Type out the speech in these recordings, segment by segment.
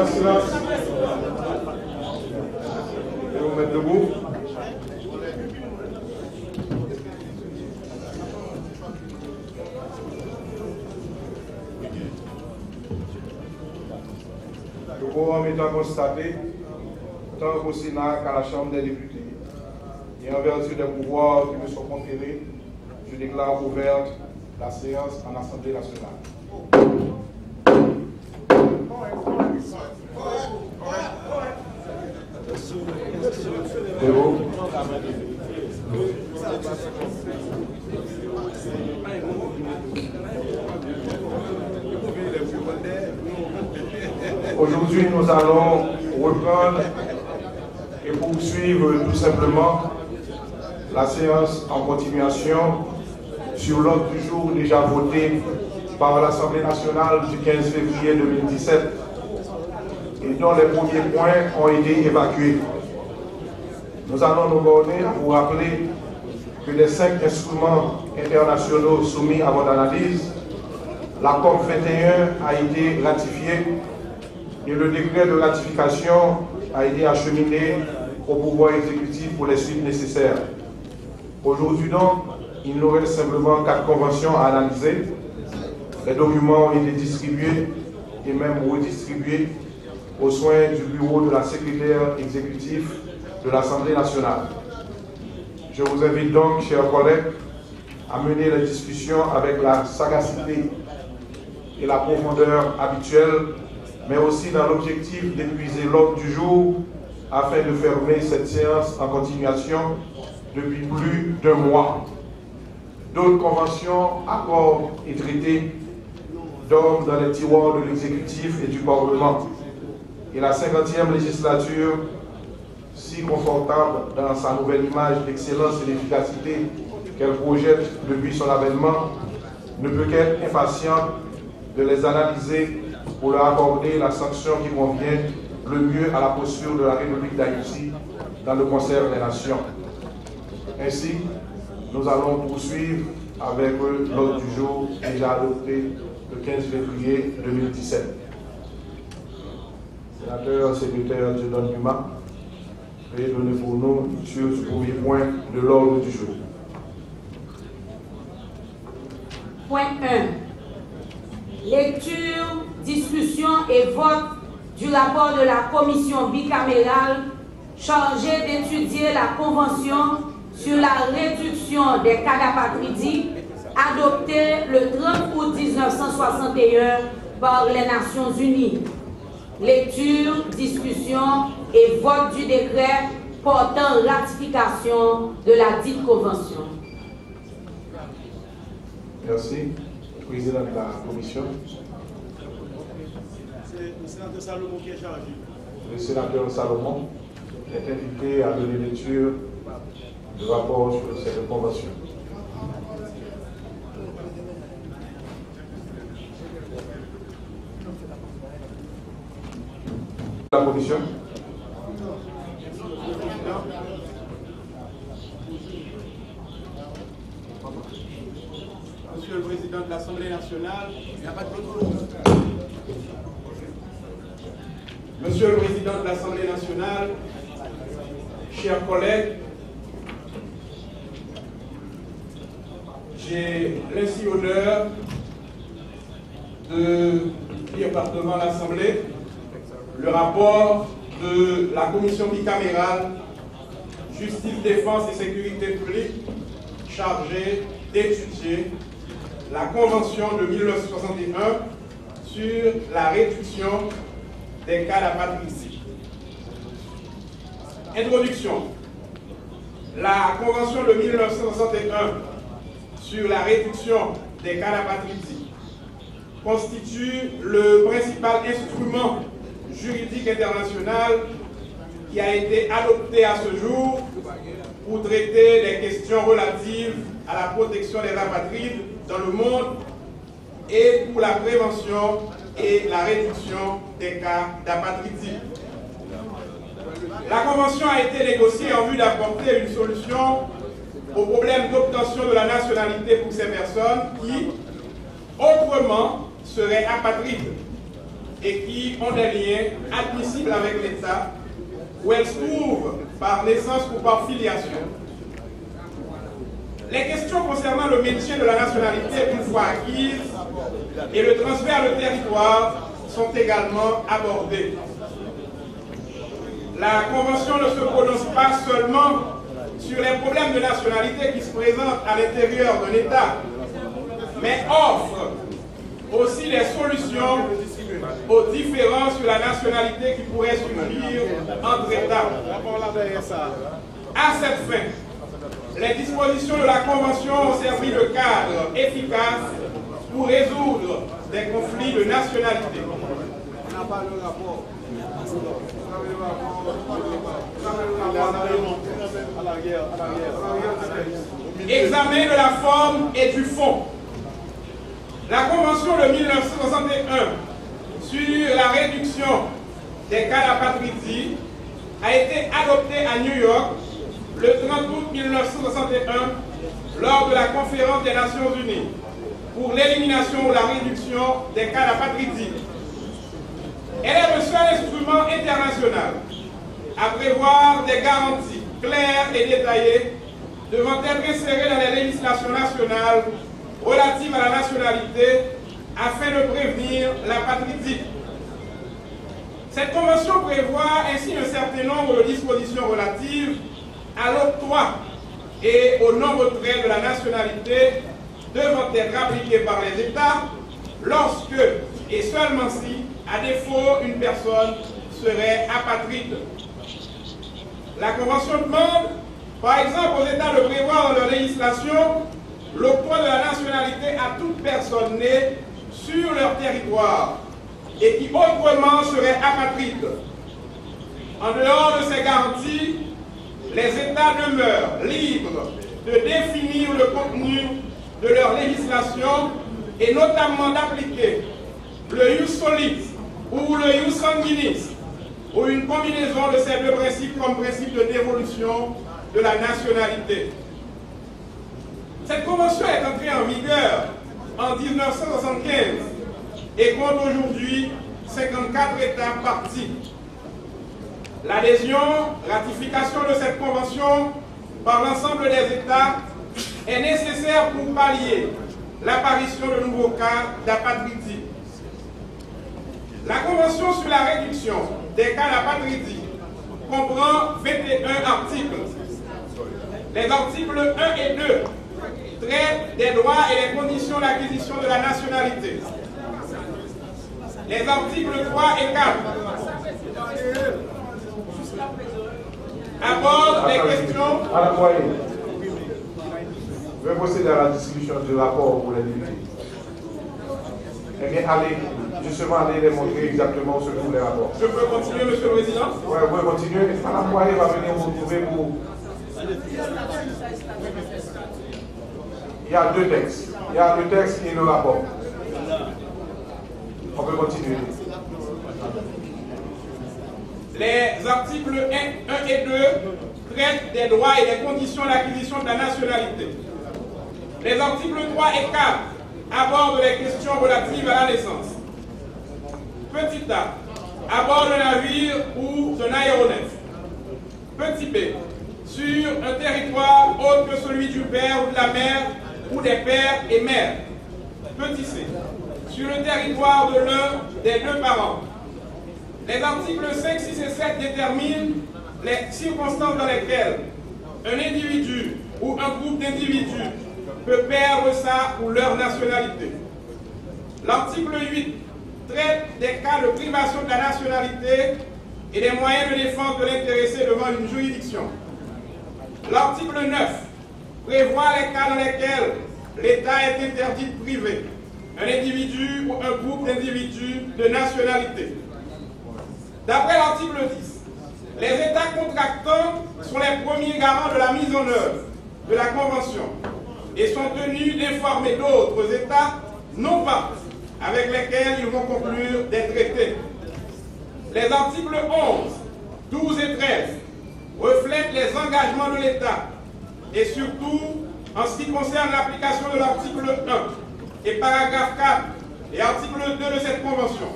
Silence. Et vous mettre debout. Le quorum étant constaté, tant au Sénat qu'à la Chambre des députés, et en vertu des pouvoirs qui me sont conférés, je déclare ouverte la séance en Assemblée nationale. Aujourd'hui, nous allons reprendre et poursuivre tout simplement la séance en continuation sur l'ordre du jour déjà voté par l'Assemblée nationale du 15 février 2017 et dont les premiers points ont été évacués. Nous allons nous borner à vous rappeler que les 5 instruments internationaux soumis à votre analyse, la COP 21 a été ratifiée et le décret de ratification a été acheminé au pouvoir exécutif pour les suites nécessaires. Aujourd'hui donc, il nous reste simplement 4 conventions à analyser. Les documents ont été distribués et même redistribués aux soins du bureau de la secrétaire exécutive de l'Assemblée nationale. Je vous invite donc, chers collègues, à mener les discussions avec la sagacité et la profondeur habituelles, mais aussi dans l'objectif d'épuiser l'ordre du jour afin de fermer cette séance en continuation depuis plus d'1 mois. D'autres conventions, accords et traités dorment dans les tiroirs de l'exécutif et du Parlement. Et la 50e législature, si confortable dans sa nouvelle image d'excellence et d'efficacité qu'elle projette depuis son avènement, ne peut qu'être impatiente de les analyser pour leur accorder la sanction qui convient le mieux à la posture de la République d'Haïti dans le concert des nations. Ainsi, nous allons poursuivre avec l'ordre du jour déjà adopté le 15 février 2017. Sénateur, secrétaire Dieudonne Dumas, veuillez donner pour nous sur ce premier point de l'ordre du jour. Point 1. Lecture, discussion et vote du rapport de la commission bicamérale chargée d'étudier la convention sur la réduction des cas d'apatridie adoptée le 30 août 1961 par les Nations Unies. Lecture, discussion et vote du décret portant ratification de la dite convention. Merci. Président de la commission. C'est le sénateur Salomon qui est chargé. Le sénateur Salomon est invité à donner lecture du rapport sur cette convention. La commission. Monsieur le Président de l'Assemblée nationale, Monsieur le Président de l'Assemblée nationale, chers collègues, j'ai l'insi honneur de lire par devant l'Assemblée le rapport de la commission bicamérale Justice, Défense et Sécurité publique chargée d'étudier la Convention de 1961 sur la réduction des cas d'apatridie. Introduction. La Convention de 1961 sur la réduction des cas d'apatridie constitue le principal instrument juridique international qui a été adopté à ce jour pour traiter les questions relatives à la protection des apatrides dans le monde et pour la prévention et la réduction des cas d'apatridie. La Convention a été négociée en vue d'apporter une solution au problème d'obtention de la nationalité pour ces personnes qui, autrement, seraient apatrides et qui ont des liens admissibles avec l'État où elles se trouvent par naissance ou par filiation. Les questions concernant le maintien de la nationalité une fois acquise et le transfert de territoire sont également abordées. La Convention ne se prononce pas seulement sur les problèmes de nationalité qui se présentent à l'intérieur d'un État, mais offre aussi des solutions aux différences sur la nationalité qui pourraient surgir entre États. À cette fin, les dispositions de la Convention ont servi de cadre efficace pour résoudre des conflits de nationalité. Examen de la forme et du fond. La Convention de 1961 sur la réduction des cas d'apatridie a été adoptée à New York le 30 août 1961 lors de la conférence des Nations Unies pour l'élimination ou la réduction des cas d'apatridie. Elle est le seul instrument international à prévoir des garanties claires et détaillées devant être insérées dans les législations nationales relatives à la nationalité afin de prévenir l'apatridie. Cette convention prévoit ainsi un certain nombre de dispositions relatives à l'octroi et au non-retrait de la nationalité devant être appliquées par les États lorsque, et seulement si, à défaut, une personne serait apatride. La Convention demande, par exemple, aux États de prévoir dans leur législation l'octroi de la nationalité à toute personne née sur leur territoire et qui autrement serait apatride. En dehors de ces garanties, les États demeurent libres de définir le contenu de leur législation et notamment d'appliquer le ius solis ou le ius sanguinis ou une combinaison de ces deux principes comme principe de dévolution de la nationalité. Cette convention est entrée en vigueur en 1975 et compte aujourd'hui 54 États partis. L'adhésion, ratification de cette convention par l'ensemble des États est nécessaire pour pallier l'apparition de nouveaux cas d'apatridie. La Convention sur la réduction des cas d'apatridie comprend 21 articles. Les articles 1 et 2 traitent des droits et des conditions d'acquisition de la nationalité. Les articles 3 et 4 abordent les questions... Je vais procéder à la discussion du rapport pour les députés. Eh bien, allez les montrer exactement ce que vous voulez rapporter. Je peux continuer, Monsieur le Président? Oui, vous pouvez continuer. Madame Boyer va venir vous retrouver pour... Il y a deux textes. Il y a le texte et le rapport. On peut continuer. Les articles 1 et 2 traitent des droits et des conditions d'acquisition de la nationalité. Les articles 3 et 4 abordent les questions relatives à la naissance. Petit a aborde un navire ou un aéronef. Petit b, sur un territoire autre que celui du père ou de la mère ou des pères et mères. Petit c, sur le territoire de l'un des deux parents. Les articles 5, 6 et 7 déterminent les circonstances dans lesquelles un individu ou un groupe d'individus peut perdre sa ou leur nationalité. L'article 8 traite des cas de privation de la nationalité et des moyens de défense de l'intéressé devant une juridiction. L'article 9 prévoit les cas dans lesquels l'État est interdit de priver un individu ou un groupe d'individus de nationalité. D'après l'article 10, les États contractants sont les premiers garants de la mise en œuvre de la Convention et sont tenus d'informer d'autres États, non pas avec lesquels ils vont conclure des traités. Les articles 11, 12 et 13 reflètent les engagements de l'État et surtout en ce qui concerne l'application de l'article 1 et paragraphe 4 et article 2 de cette convention.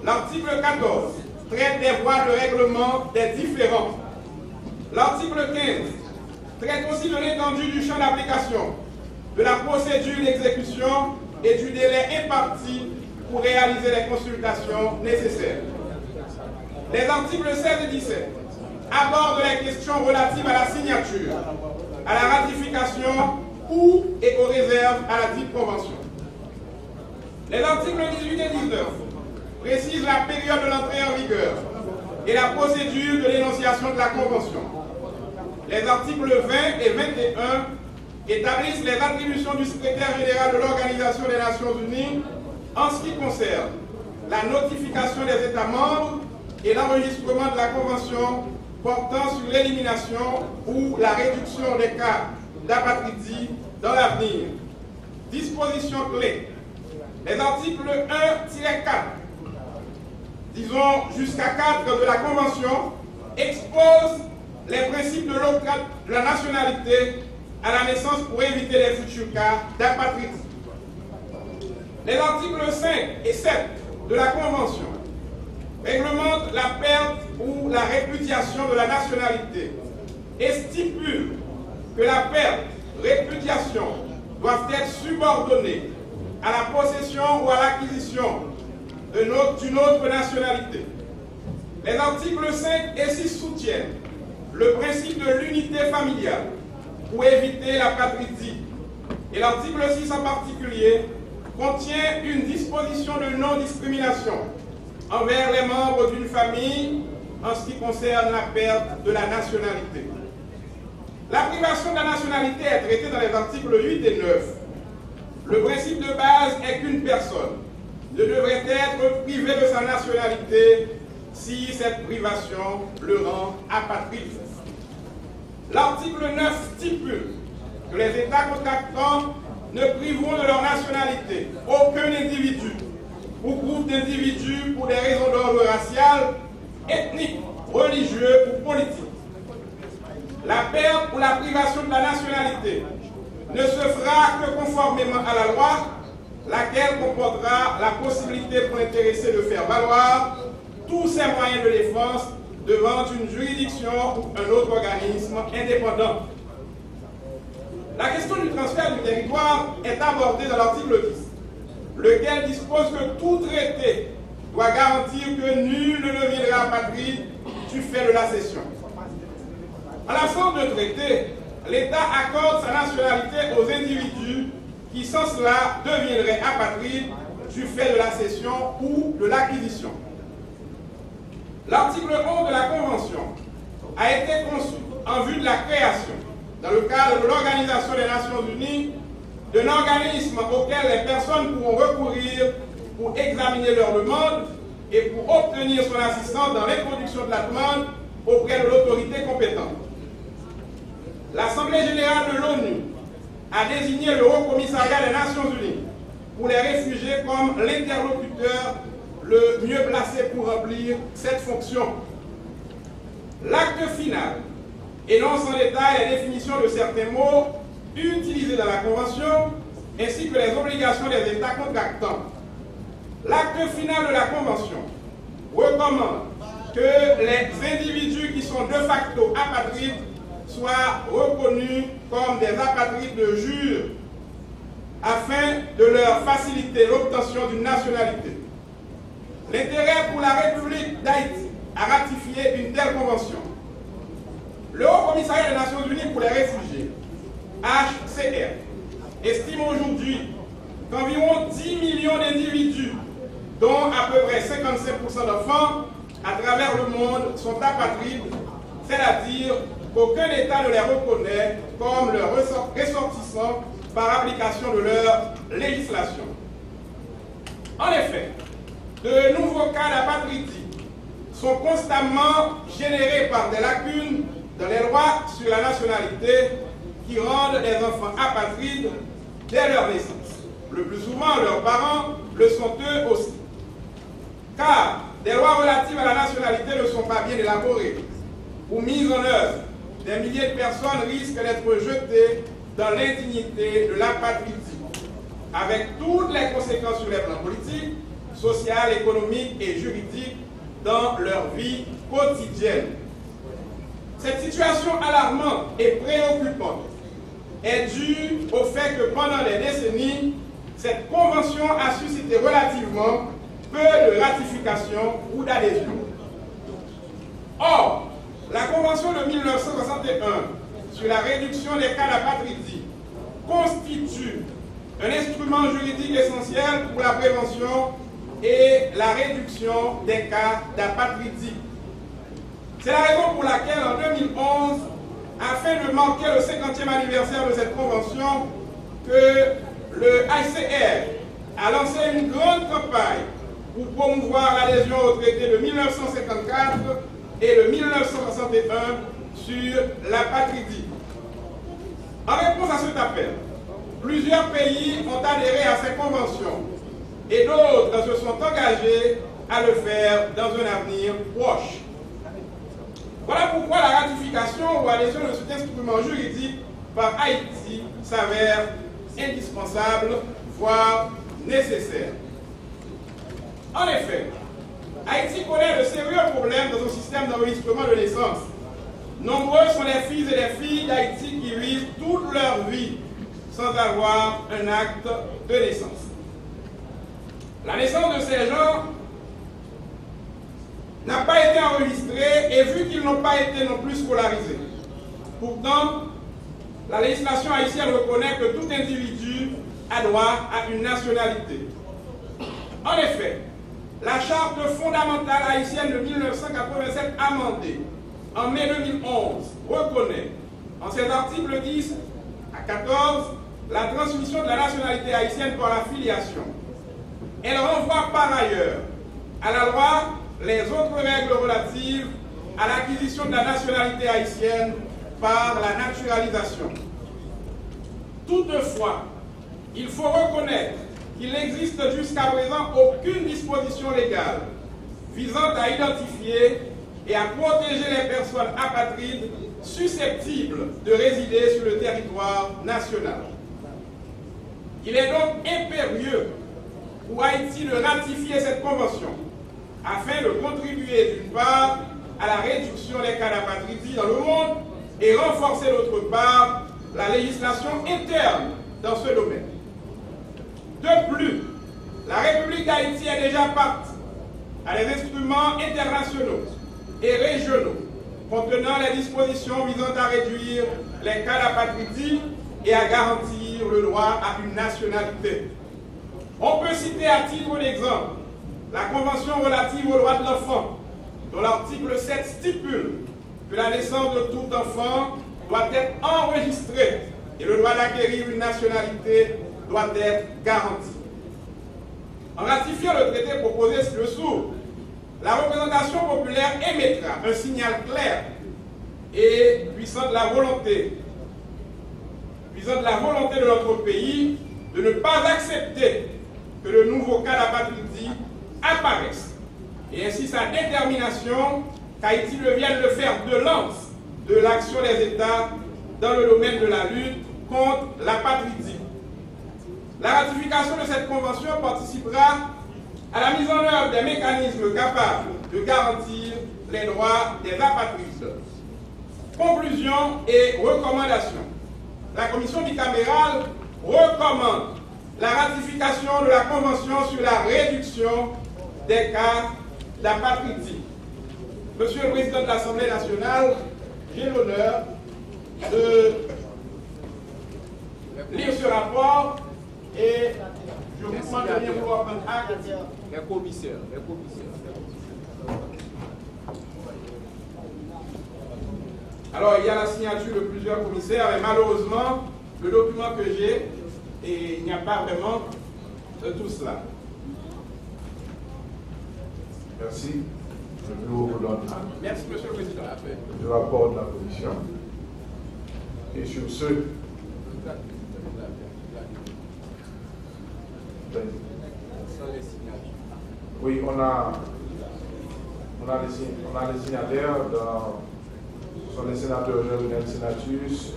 L'article 14 traite des voies de règlement des différends. L'article 15 traite aussi de l'étendue du champ d'application, de la procédure d'exécution et du délai imparti pour réaliser les consultations nécessaires. Les articles 16 et 17 abordent les questions relatives à la signature, à la ratification ou et aux réserves à la dite convention. Les articles 18 et 19 précisent la période de l'entrée en vigueur et la procédure de l'énonciation de la convention. Les articles 20 et 21 établissent les attributions du secrétaire général de l'Organisation des Nations Unies en ce qui concerne la notification des États membres et l'enregistrement de la Convention portant sur l'élimination ou la réduction des cas d'apatridie dans l'avenir. Dispositions clés. Les articles 1-4, disons jusqu'à 4 de la Convention, exposent les principes de la nationalité à la naissance pour éviter les futurs cas d'apatridie. Les articles 5 et 7 de la Convention réglementent la perte ou la répudiation de la nationalité et stipulent que la perte, répudiation doivent être subordonnées à la possession ou à l'acquisition d'une autre nationalité. Les articles 5 et 6 soutiennent le principe de l'unité familiale pour éviter l'apatridie. Et l'article 6 en particulier contient une disposition de non-discrimination envers les membres d'une famille en ce qui concerne la perte de la nationalité. La privation de la nationalité est traitée dans les articles 8 et 9. Le principe de base est qu'une personne ne devrait être privée de sa nationalité si cette privation le rend apatride. L'article 9 stipule que les États contractants ne priveront de leur nationalité aucun individu ou groupe d'individus pour des raisons d'ordre racial, ethnique, religieux ou politique. La perte ou la privation de la nationalité ne se fera que conformément à la loi, laquelle comportera la possibilité pour l'intéressé de faire valoir tous ses moyens de défense devant une juridiction ou un autre organisme indépendant. La question du transfert du territoire est abordée dans l'article 10, lequel dispose que tout traité doit garantir que nul ne deviendra apatride du fait de la cession. À la fin de traité, l'État accorde sa nationalité aux individus qui, sans cela, deviendraient apatrides du fait de la cession ou de l'acquisition. L'article 11 de la Convention a été conçu en vue de la création, dans le cadre de l'Organisation des Nations Unies, d'un organisme auquel les personnes pourront recourir pour examiner leurs demandes et pour obtenir son assistance dans l'introduction de la demande auprès de l'autorité compétente. L'Assemblée générale de l'ONU a désigné le Haut Commissariat des Nations Unies pour les réfugiés comme l'interlocuteur le mieux placé pour remplir cette fonction. L'acte final énonce en détail les définitions de certains mots utilisés dans la Convention ainsi que les obligations des États contractants. L'acte final de la Convention recommande que les individus qui sont de facto apatrides soient reconnus comme des apatrides de jure afin de leur faciliter l'obtention d'une nationalité. L'intérêt pour la République d'Haïti à ratifier une telle convention. Le Haut Commissariat des Nations Unies pour les réfugiés, HCR, estime aujourd'hui qu'environ 10 millions d'individus, dont à peu près 55% d'enfants, à travers le monde sont apatrides, c'est-à-dire qu'aucun État ne les reconnaît comme leurs ressortissants par application de leur législation. En effet, de nouveaux cas d'apatridie sont constamment générés par des lacunes dans les lois sur la nationalité qui rendent les enfants apatrides dès leur naissance. Le plus souvent, leurs parents le sont eux aussi. Car des lois relatives à la nationalité ne sont pas bien élaborées ou mises en œuvre, des milliers de personnes risquent d'être jetées dans l'indignité de l'apatride, avec toutes les conséquences sur les plans politiques, social, économique et juridique dans leur vie quotidienne. Cette situation alarmante et préoccupante est due au fait que pendant des décennies, cette convention a suscité relativement peu de ratification ou d'adhésion. Or, la convention de 1961 sur la réduction des cas d'apatridie constitue un instrument juridique essentiel pour la prévention et la réduction des cas d'apatridie. C'est la raison pour laquelle, en 2011, afin de marquer le 50e anniversaire de cette convention, que le HCR a lancé une grande campagne pour promouvoir l'adhésion au traité de 1954 et de 1961 sur l'apatridie. En réponse à cet appel, plusieurs pays ont adhéré à ces conventions et d'autres se sont engagés à le faire dans un avenir proche. Voilà pourquoi la ratification ou adhésion de cet instrument juridique par Haïti s'avère indispensable, voire nécessaire. En effet, Haïti connaît de sérieux problèmes dans son système d'enregistrement de naissance. Nombreux sont les fils et les filles d'Haïti qui vivent toute leur vie sans avoir un acte de naissance. La naissance de ces gens n'a pas été enregistrée et vu qu'ils n'ont pas été non plus scolarisés. Pourtant, la législation haïtienne reconnaît que tout individu a droit à une nationalité. En effet, la charte fondamentale haïtienne de 1987 amendée en mai 2011 reconnaît, en ses articles 10 à 14, la transmission de la nationalité haïtienne par la filiation. Elle renvoie par ailleurs à la loi les autres règles relatives à l'acquisition de la nationalité haïtienne par la naturalisation. Toutefois, il faut reconnaître qu'il n'existe jusqu'à présent aucune disposition légale visant à identifier et à protéger les personnes apatrides susceptibles de résider sur le territoire national. Il est donc impérieux pour Haïti de ratifier cette convention afin de contribuer d'une part à la réduction des cas d'apatridie dans le monde et renforcer d'autre part la législation interne dans ce domaine. De plus, la République d'Haïti est déjà partie à des instruments internationaux et régionaux contenant les dispositions visant à réduire les cas d'apatridie et à garantir le droit à une nationalité. On peut citer à titre d'exemple la Convention relative aux droits de l'enfant, dont l'article 7 stipule que la naissance de tout enfant doit être enregistrée et le droit d'acquérir une nationalité doit être garanti. En ratifiant le traité proposé ci-dessous, la représentation populaire émettra un signal clair et puissant de la volonté de notre pays de ne pas accepter que de nouveaux cas d'apatridie apparaissent, et ainsi sa détermination qu'Haïti devienne le fer de lance de l'action des États dans le domaine de la lutte contre l'apatridie. La ratification de cette convention participera à la mise en œuvre des mécanismes capables de garantir les droits des apatrides. Conclusion et recommandation. La commission bicamérale recommande la ratification de la Convention sur la réduction des cas d'apatridie. Monsieur le Président de l'Assemblée nationale, j'ai l'honneur de lire ce rapport et je vous demande de bien vouloir prendre acte. Les commissaires. Alors, il y a la signature de plusieurs commissaires, mais malheureusement, le document que j'ai, et il n'y a pas vraiment tout cela. Merci. Je vous redonne Merci, Monsieur le Président. le rapport de la commission. Et sur ce, oui, on a les signataires Ce sont les sénateurs Jovenel Senatus,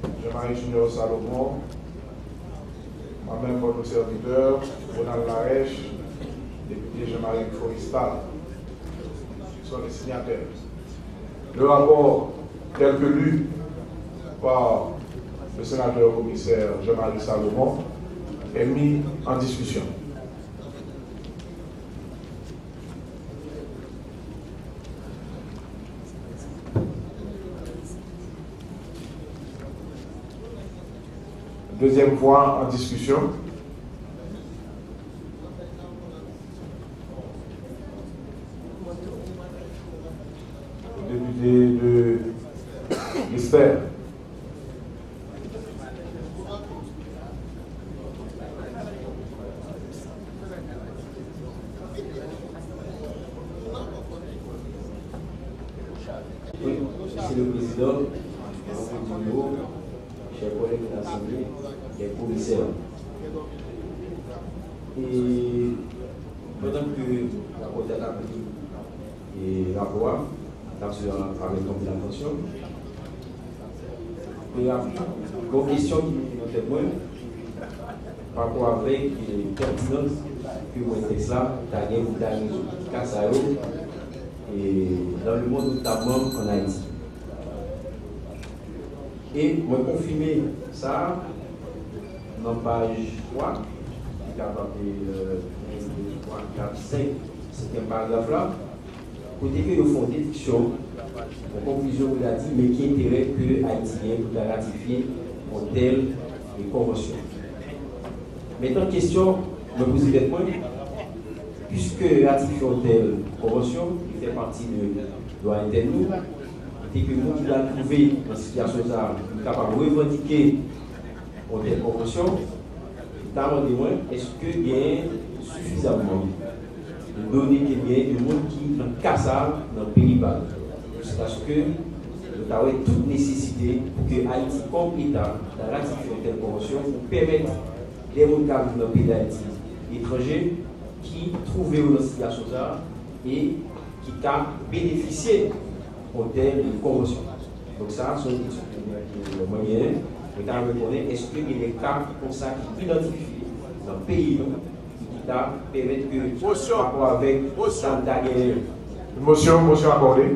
Jean-Marie Junior Salomon, moi-même votre serviteur, Ronald Larèche, député Jean-Marie Foristal. Ce sont les signataires. Le rapport tel que lu par le sénateur commissaire Jean-Marie Salomon est mis en discussion. Deuxième point en discussion. Le député de l'Esther. Oui, Monsieur le Président, chers collègues de l'Assemblée, les commissaires. Et pendant que la Côte a pris et la voix, avec donc l'attention, il y a une question qui me fait moins par rapport avec les pertinences que mon texte là, a gagné et dans le monde, notamment en Haïti. Et moi confirmer ça dans page 3, qui a appelé 3, 4, 5, c'est un paragraphe là, côté que ils font déduction, en conclusion, il a dit, mais qui intérêt que Haïtien pour ratifier une telle convention. Maintenant, question, je me pose des points, puisque ratifier une telle convention, qui fait partie de loi interne, et que nous qui l'avons trouvé dans cette situation, nous sommes capables de revendiquer une telle convention, est-ce qu'il y a suffisamment de données qui viennent de monde qui sont cassable dans le pays bas? Parce que nous avons toute nécessité pour que Haïti, comme État, ratifie une telle convention pour permettre les gens qui vivent dans le pays d'Haïti, étrangers, qui trouvent dans cette situation et qui ont bénéficié de telle convention. Donc ça, c'est le moyen de reconnaître est-ce qu'il y a des cas comme ça qui identifient dans le pays qui permettent que, par rapport avec ça, motion accordée.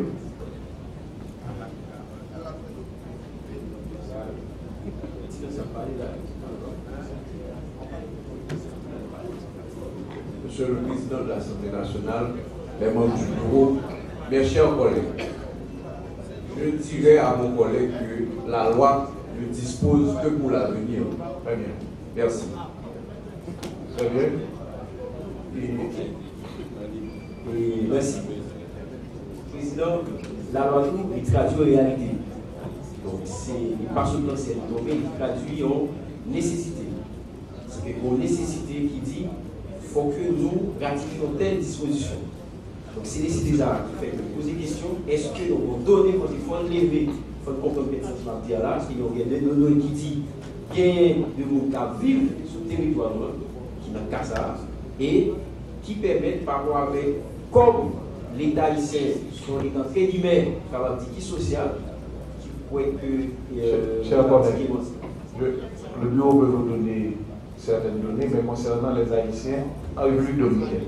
Monsieur le Président de l'Assemblée nationale, les membres du bureau, mes chers collègues, je dirais à mon collègue que la loi ne dispose que pour l'avenir. Très bien. Merci. Très bien. Et merci. Président, la loi il traduit en réalité. Donc, c'est pas seulement c'est mais il traduit en nécessité. C'est une nécessité qui dit qu'il faut que nous ratifions telle disposition. Donc, c'est nécessité ça qui fait que poser des questions. Est-ce que nous avons donné, quand il faut enlever, il faut comprendre cette matière là, parce qu'il y a des données qui disent qu'il y a des gens qui vivent sur le territoire qui n'ont qu'à ça et qui permettent par rapport avec comme l'État haïtien sont les entrées d'humains qui social qui pourrait que cher collègue, le bureau peut vous donner certaines données, mais concernant les Haïtiens, en République dominicaine.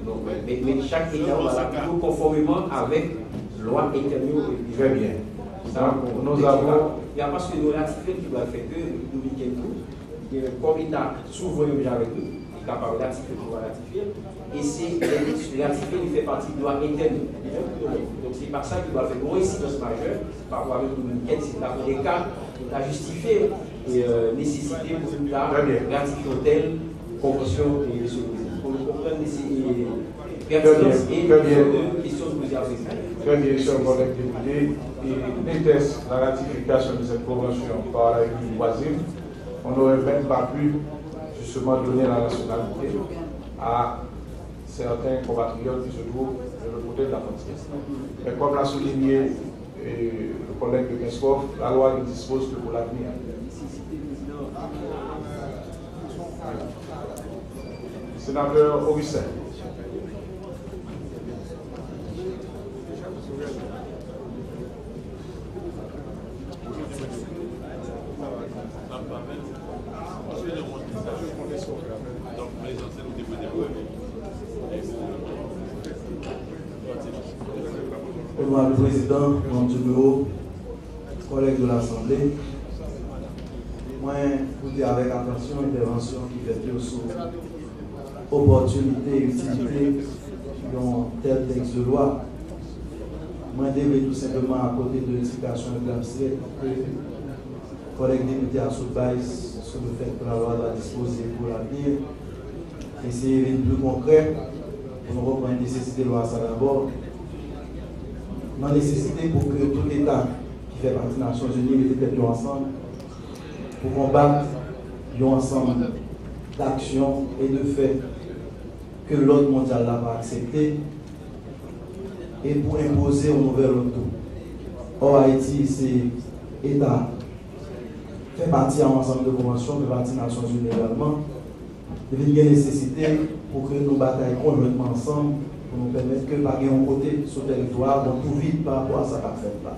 Mais chaque État va plutôt conformément avec la loi intérieure. Très bien. Ça, nous avons. Il n'y a pas ce que nous ratifions qui doit faire que les Dominicains, comme État souverain avec nous, est capable de ratifier, de ratifier. Et c'est ratifier qui fait partie de la loi interne. Donc c'est par ça qu'il doit faire une incidence majeure par rapport à les Dominicains. C'est là pour les cas qui a justifié et nécessité pour nous ratifier telle convention et pour nous comprendre les pertinences et les questions que vous avez posées. Très bien, chers collègues députés, et déteste la ratification de cette convention par la République voisine. On n'aurait même pas pu justement donner la nationalité à certains compatriotes qui se trouvent de l'autre côté de la frontière. Mais comme l'a souligné le collègue de Keskov, la loi ne dispose que pour l'avenir. Sénateur Augustin. Honorable Président, membre du bureau, collègues de l'Assemblée, moi, écoutez avec attention l'intervention qui fait sur opportunité et utilité dans tel texte de loi. Moi, je devais tout simplement à côté de l'explication éclaircie que les collègues députés à Soutbaïs sur le fait que la loi doit disposer pour l'avenir, essayer d'être plus concret pour nous reprendre la nécessité de loi ça d'abord. La nécessité pour que tout État qui fait partie des Nations Unies mette tête ensemble pour combattre un ensemble d'actions et de faits que l'ordre mondial va accepter et pour imposer un nouvel ordre. Or, Haïti, c'est État, fait partie d'un ensemble de conventions, fait partie des Nations Unies également. Il y a une nécessité pour que nous bataillons conjointement ensemble pour nous permettre que par un côté sur le territoire, on tout vite par rapport à ça qu'a fait là.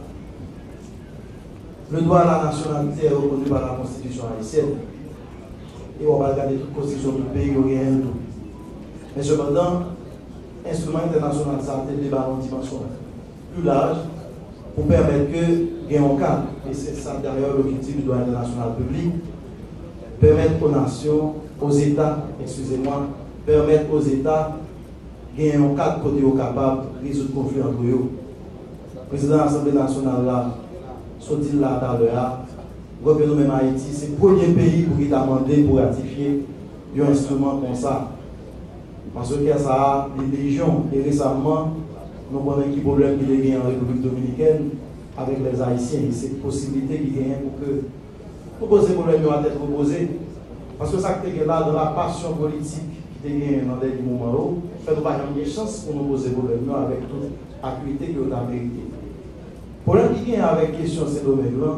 Le droit à la nationalité est reconnu par la Constitution haïtienne. Et on va regarder toute constitution du pays, il n'y a rien de tout. Mais cependant, l'instrument international, ça a été débat en dimension plus large pour permettre que, il y ait un cadre, et c'est ça derrière l'objectif du droit international public, permettre aux nations, aux États, excusez-moi, permettre aux États de gagner un cadre côté capable de résoudre le conflit entre eux. Le président de l'Assemblée nationale, là, sorti là tout à l'heure, voit que nous-mêmes Haïti, c'est le premier pays pour qui t'a demandé pour ratifier un instrument comme ça. Parce que ça a des légions. Et récemment, nous avons un problème qui est en République dominicaine avec les Haïtiens. C'est une possibilité qui est pour que nous poser problème à être reposé. Parce que ça qui est là dans la passion politique qui est dans les moments où, fait nous pas une chance pour nous poser problème avec toute acuité que nous avons mérité. Le problème qui est avec la question de ces domaines-là,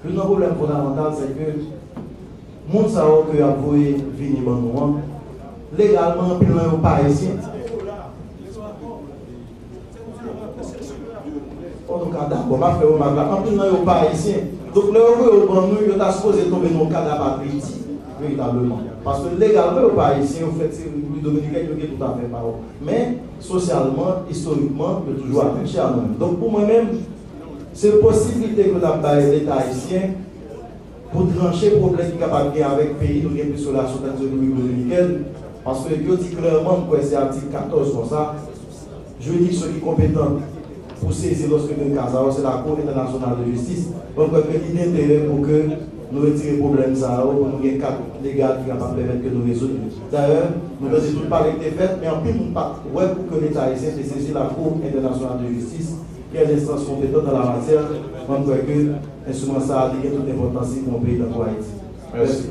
le problème fondamental, c'est que les gens qui ont avoué venir nous, légalement, ils ne sont pas haïtiens. En tout cas, d'accord, je vais faire un peu, ils ne sont pas haïtiens. Donc, le revenu, il est supposé tomber dans le cas d'apatride, véritablement. Parce que légalement, ils ne sont pas haïtiens, en fait, c'est les Dominicains qui ont tout à fait parole. Mais, socialement, historiquement, il y a toujours attaché à nous. Donc, pour moi-même, c'est une possibilité que nous avons l'État haïtien pour trancher le problème qui est capable de avec le pays, nous avons plus sur la souveraineté dominicaine. Parce que je dis clairement que c'est l'article 14 comme ça. Je dis que ceux qui sont compétents pour saisir lorsque nous avons c'est la Cour internationale de justice. Donc, il y a intérêt pour que nous retirions le problème, pour nous ayons un cadre légal qui est capable de permettre que nous résolvions. D'ailleurs, nous avons dit tout parler été fait, mais en plus, nous pas pour que l'État haïtien saisisse la Cour internationale de justice, qui est l'instance compétente dans la matière. Donc, que l'instrument ça a toute l'importance pour le pays de Haïti. Merci.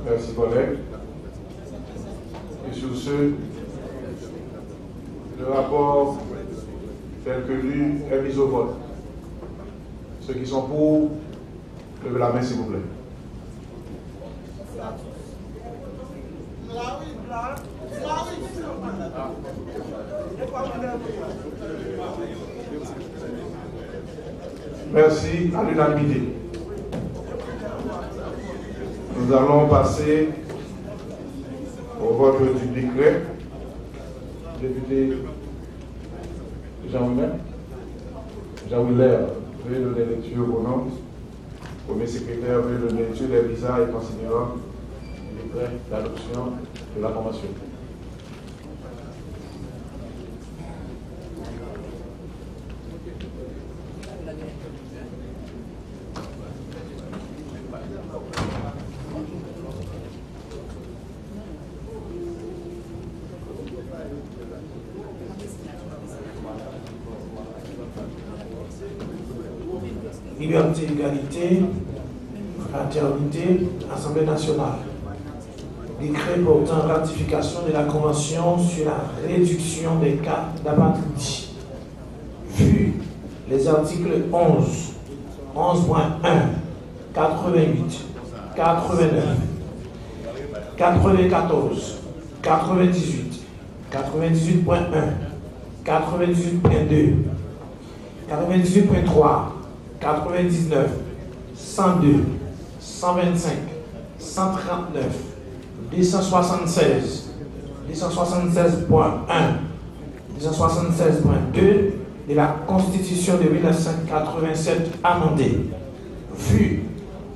Merci, collègue. Et sur ce, le rapport tel que lu est mis au vote. Ceux qui sont pour, levez la main s'il vous plaît. Merci à l'unanimité. Nous allons passer au vote du décret. Député Jean-Willer, veuillez donner lecture au nom. Premier secrétaire, veuillez donner lecture des visas et considérant le décret d'adoption de la convention. Liberté, égalité, fraternité, Assemblée nationale. Décret portant ratification de la Convention sur la réduction des cas d'apatridie. Vu les articles 11, 11.1, 88, 89, 94, 98, 98.1, 98.2, 98.3, 99, 102, 125, 139, 276, 276.1, 276.2 de la Constitution de 1987 amendée, vu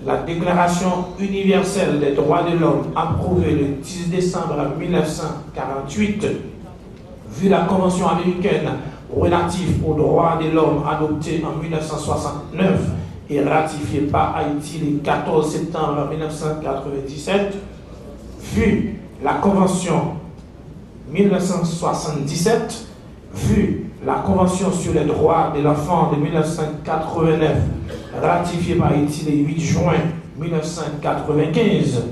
la Déclaration universelle des droits de l'homme approuvée le 10 décembre 1948, vu la Convention américaine relative aux droits de l'homme adoptée en 1969 et ratifiée par Haïti le 14 septembre 1997, vu la Convention 1977, vu la Convention sur les droits de l'enfant de 1989, ratifiée par Haïti le 8 juin 1995,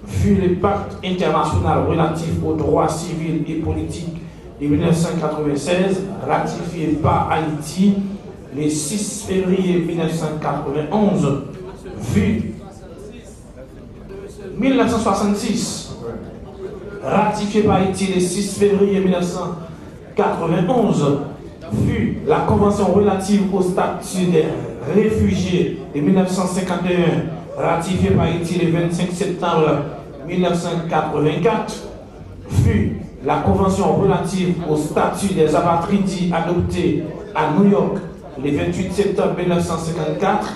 vu le pacte international relatif aux droits civils et politiques de 1996, ratifié par Haïti le 6 février 1991, vu 1966, ratifié par Haïti le 6 février 1991, vu la Convention relative au statut des réfugiés de 1951, ratifiée par Haïti le 25 septembre 1984, vu la Convention relative au statut des apatridis adoptée à New York le 28 septembre 1954,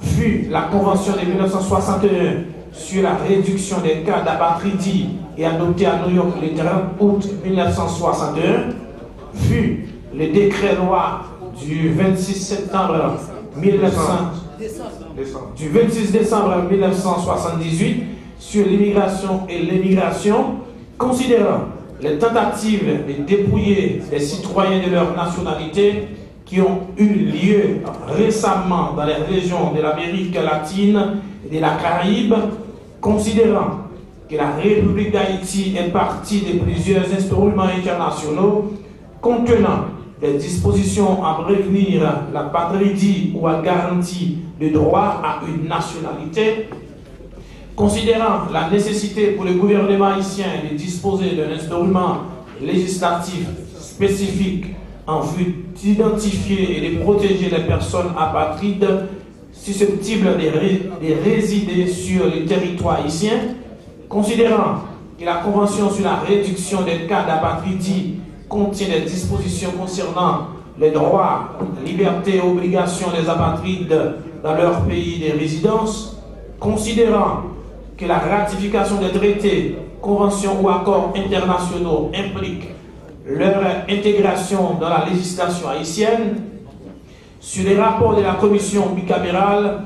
vu la Convention de 1961 sur la réduction des cas d'apatridie et adoptée à New York le 30 août 1961, vu le décret-loi du 26 septembre 26 décembre 1978 sur l'immigration et l'émigration, considérant les tentatives de dépouiller les citoyens de leur nationalité qui ont eu lieu récemment dans les régions de l'Amérique latine et de la Caraïbe, considérant que la République d'Haïti est partie de plusieurs instruments internationaux contenant des dispositions à prévenir la patridie ou à garantir le droit à une nationalité, considérant la nécessité pour le gouvernement haïtien de disposer d'un instrument législatif spécifique en vue d'identifier et de protéger les personnes apatrides susceptibles de résider sur le territoire haïtien, considérant que la Convention sur la réduction des cas d'apatridie contient des dispositions concernant les droits, libertés et obligations des apatrides dans leur pays de résidence, considérant que la ratification des traités, conventions ou accords internationaux implique leur intégration dans la législation haïtienne, sur les rapports de la commission bicamérale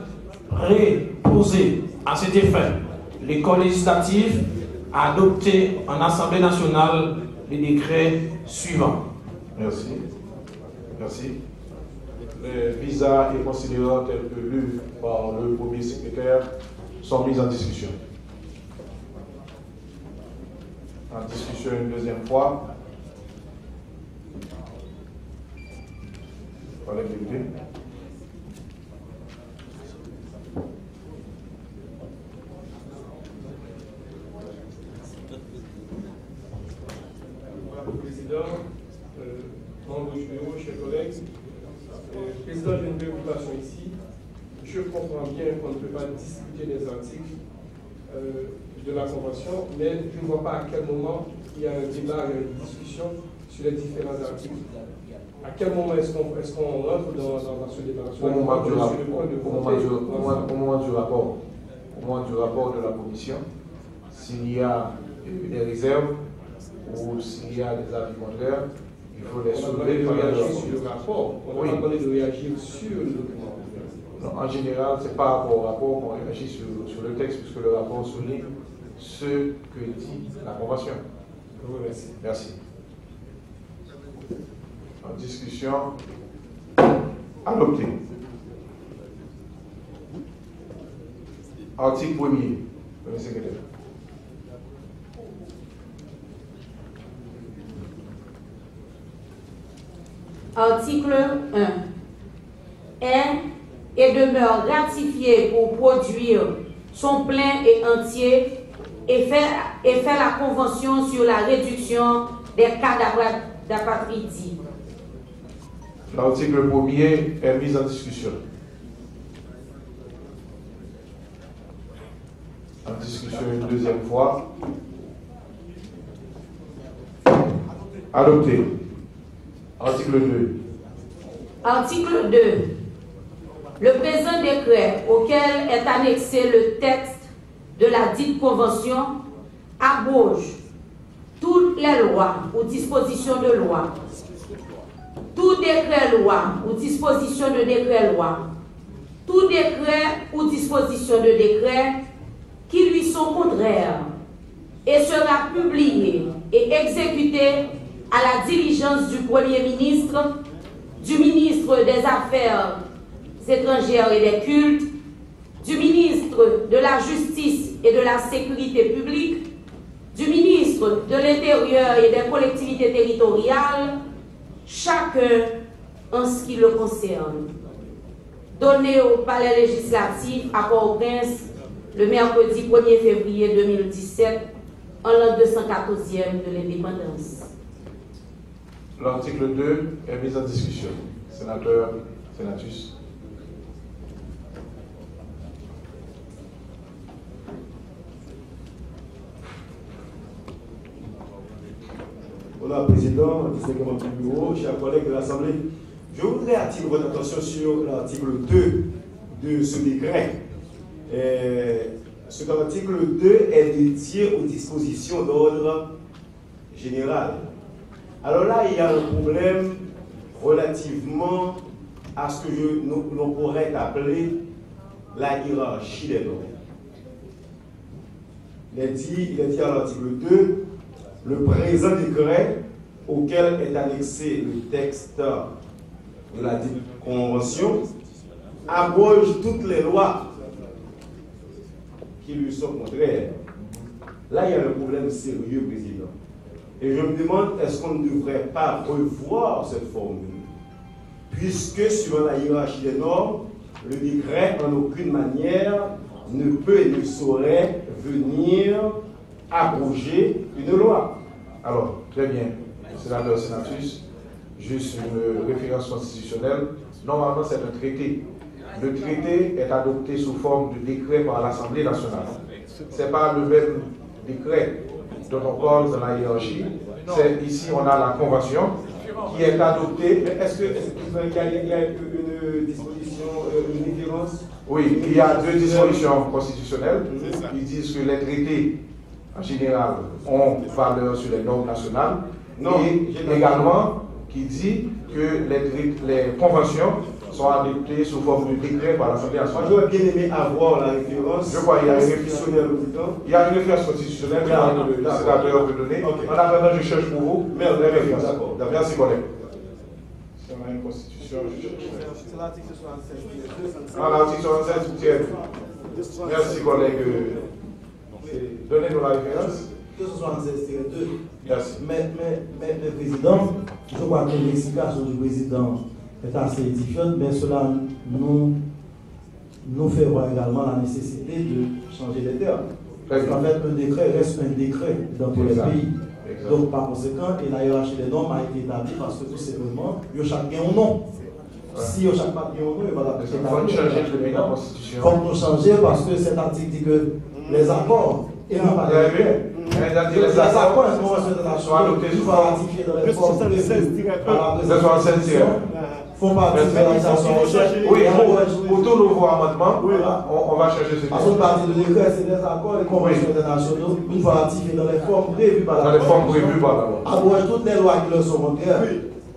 préposés à cet effet, le corps législatif a adopté en Assemblée nationale les décrets suivants. Merci. Merci. Les visas et considérants tels que lus par le premier secrétaire sont mis en discussion. En discussion une deuxième fois. Par les députés. Président, membres du bureau, chers collègues, président, j'ai une préoccupation ici. Je comprends bien qu'on ne peut pas discuter des articles de la Convention, mais je ne vois pas à quel moment il y a un débat, il y a une discussion sur les différents articles. À quel moment est-ce qu'on rentre dans ce débat? Au moment du rapport de la commission, s'il y a des réserves ou s'il y a des avis contraires, il faut les soulever. On a parlé de réagir sur le rapport, on n'a pas parlé de réagir sur le document. Non, en général, ce n'est pas rapport au rapport qu'on réagit sur le texte, puisque le rapport souligne ce que dit la Convention. Oui, merci. Merci. En discussion, adopté. Article 1er, premier secrétaire. Article 1. Est et demeure ratifié pour produire son plein et entier et faire la Convention sur la réduction des cas d'apatridie. L'article 1er est mis en discussion. En discussion une deuxième fois. Adopté. Article 2. Article 2. Le présent décret auquel est annexé le texte de la dite convention abroge toutes les lois ou dispositions de loi, tout décret loi ou disposition de décret loi, tout décret ou disposition de décret qui lui sont contraires et sera publié et exécuté à la diligence du Premier ministre, du ministre des Affaires étrangères et des cultes, du ministre de la Justice et de la Sécurité publique, du ministre de l'Intérieur et des collectivités territoriales, chacun en ce qui le concerne. Donné au Palais législatif à Port-au-Prince le mercredi 1er février 2017, en l'an 214e de l'indépendance. L'article 2 est mis en discussion. Sénateur, sénatrice. Voilà, Président, distinguément du bureau, chers collègues de l'Assemblée, je voudrais attirer votre attention sur l'article 2 de ce décret. Cet article 2 est dédié aux dispositions d'ordre général. Alors là, il y a un problème relativement à ce que l'on pourrait appeler la hiérarchie des normes. Il est dit à l'article 2, le présent décret auquel est annexé le texte de la dite convention abroge toutes les lois qui lui sont contraires. Là, il y a un problème sérieux, Président. Et je me demande, est-ce qu'on ne devrait pas revoir cette formule? Puisque, suivant la hiérarchie des normes, le décret, en aucune manière, ne peut et ne saurait venir abroger une loi. Alors, très bien, sénateur, sénatrice, juste une référence constitutionnelle. Normalement, c'est un traité. Le traité est adopté sous forme de décret par l'Assemblée nationale. Ce n'est pas le même décret dont on parle dans la hiérarchie. Ici, on a la convention qui est adoptée. Est-ce qu'il y a une disposition, une référence? Oui, il y a deux dispositions constitutionnelles. Ils disent que les traités, en général, ont valeur sur les normes nationales. Et également, qui dit que les conventions sont adoptées sous forme de décret par l'Assemblée nationale. J'aurais bien aimé avoir la référence. Je crois qu'il y a une référence constitutionnelle que le sénateur peut donner. En attendant, je cherche pour vous les références. Merci, collègue. Si on a une constitution, je cherche. C'est l'article 76. L'article 76, merci, collègue. Donnez-nous la référence. 276-2. Merci. Mais, Président, je crois que l'explication du Président est assez édifiante, mais cela nous fait voir également la nécessité de changer les termes. Parce qu'en fait, un décret reste un décret dans tous les pays. Donc, par conséquent, la hiérarchie des normes a été établie parce que tout simplement, il y a chacun un nom. Si il y a chacun un nom, il va il faut changer la Constitution. Il faut nous changer parce que cet article dit que les accords et non pas les décrets. Les accords et conventions internationales sont ratifiés dans les formes prévues par la présidence font partie de l'organisation. Oui, pour tout nouveau amendement, on va chercher ce parce que partie de décret, c'est des accords et conventions internationaux, une fois ratifiés dans les formes prévues par la loi. Abroger toutes les lois qui leur sont contraires.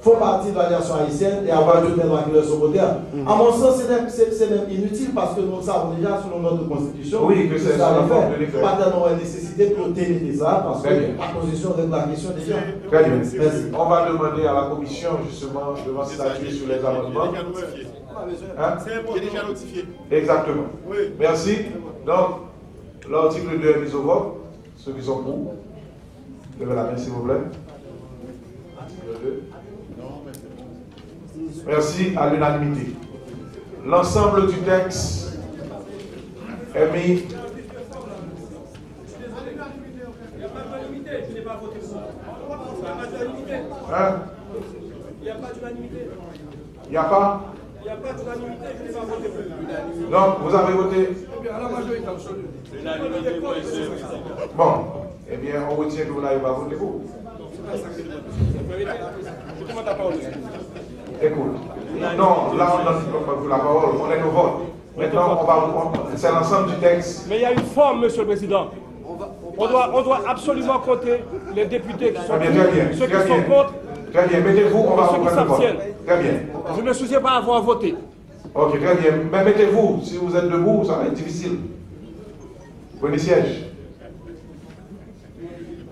Font partie de la nation haïtienne et avoir toutes les lois qui leur sont contraires. À mon sens, c'est même inutile parce que nous savons déjà, selon notre constitution, que c'est ça la forme de décret. Pas tellement une nécessité pour téléviser ça parce que la position de la question déjà. Très bien. Merci. On va demander à la commission justement de statuer sur les amendements. C'est déjà notifié. Exactement. Oui. Merci. Donc, l'article 2 est mis au vote. Ceux qui sont pour, levez la main s'il vous plaît. Article 2. Merci à l'unanimité. L'ensemble du texte est mis. Il n'y a pas d'unanimité. Il n'y a pas? Il n'y a pas d'unanimité, je n'ai pas voté pour. Donc, vous avez voté? Eh bien, à la majorité absolue. Bon, eh bien, on retient que vous n'avez pas voté pour. Écoute, non, là, on donne pour la parole, on est au vote. Maintenant, on va, c'est l'ensemble du texte. Mais il y a une forme, Monsieur le Président. On doit absolument compter les députés qui sont pour, ceux qui sont contre. Très bien, mettez-vous, on va reprendre le vote. Très bien. Je ne me souciais pas avoir voté. Ok, très bien. Mais mettez-vous, si vous êtes debout, ça va être difficile. Prenez siège.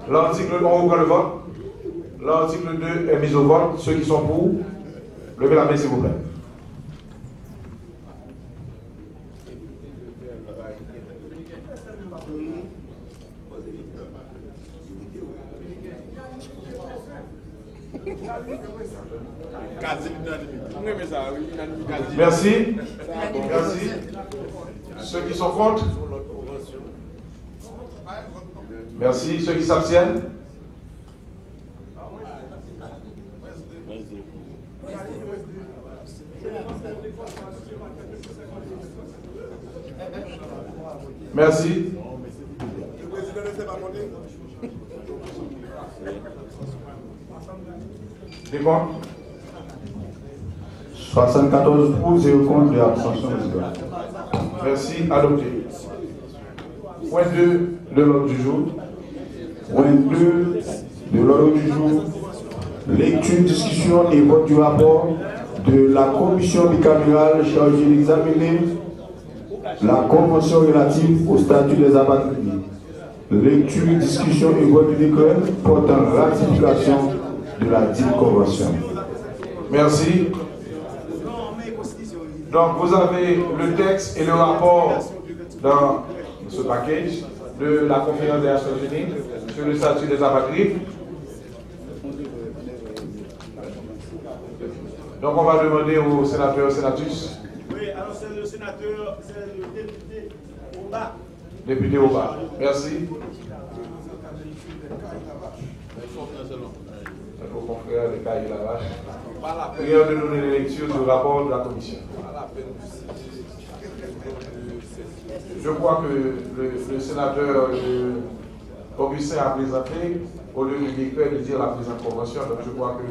L'article, on reprend le vote. L'article 2 est mis au vote. Ceux qui sont pour, levez la main s'il vous plaît. Merci. Merci. Ceux qui sont contre? Merci. Ceux qui s'abstiennent? Merci. Des comptes? 74 pour, 0 contre, 2 abstentions. Merci. Adopté. Point 2 de l'ordre du jour. Point 2 de l'ordre du jour. Lecture, discussion et vote du rapport de la commission bicamérale chargée d'examiner la convention relative au statut des apatrides. Lecture, discussion et vote du décret portant ratification de la dite convention. Merci. Donc vous avez le texte et le rapport dans ce package de la conférence des Nations Unies sur le statut des apatrides. Donc on va demander au sénateur Sénatus. Oui, alors c'est le sénateur, c'est le député Oba. Député Oba. Merci. Nos confrères de Caille Lavache. Prière de donner les lectures du rapport de la commission. Je crois que le sénateur Augustin a présenté, au lieu du décret de dire la présente convention, donc je crois que,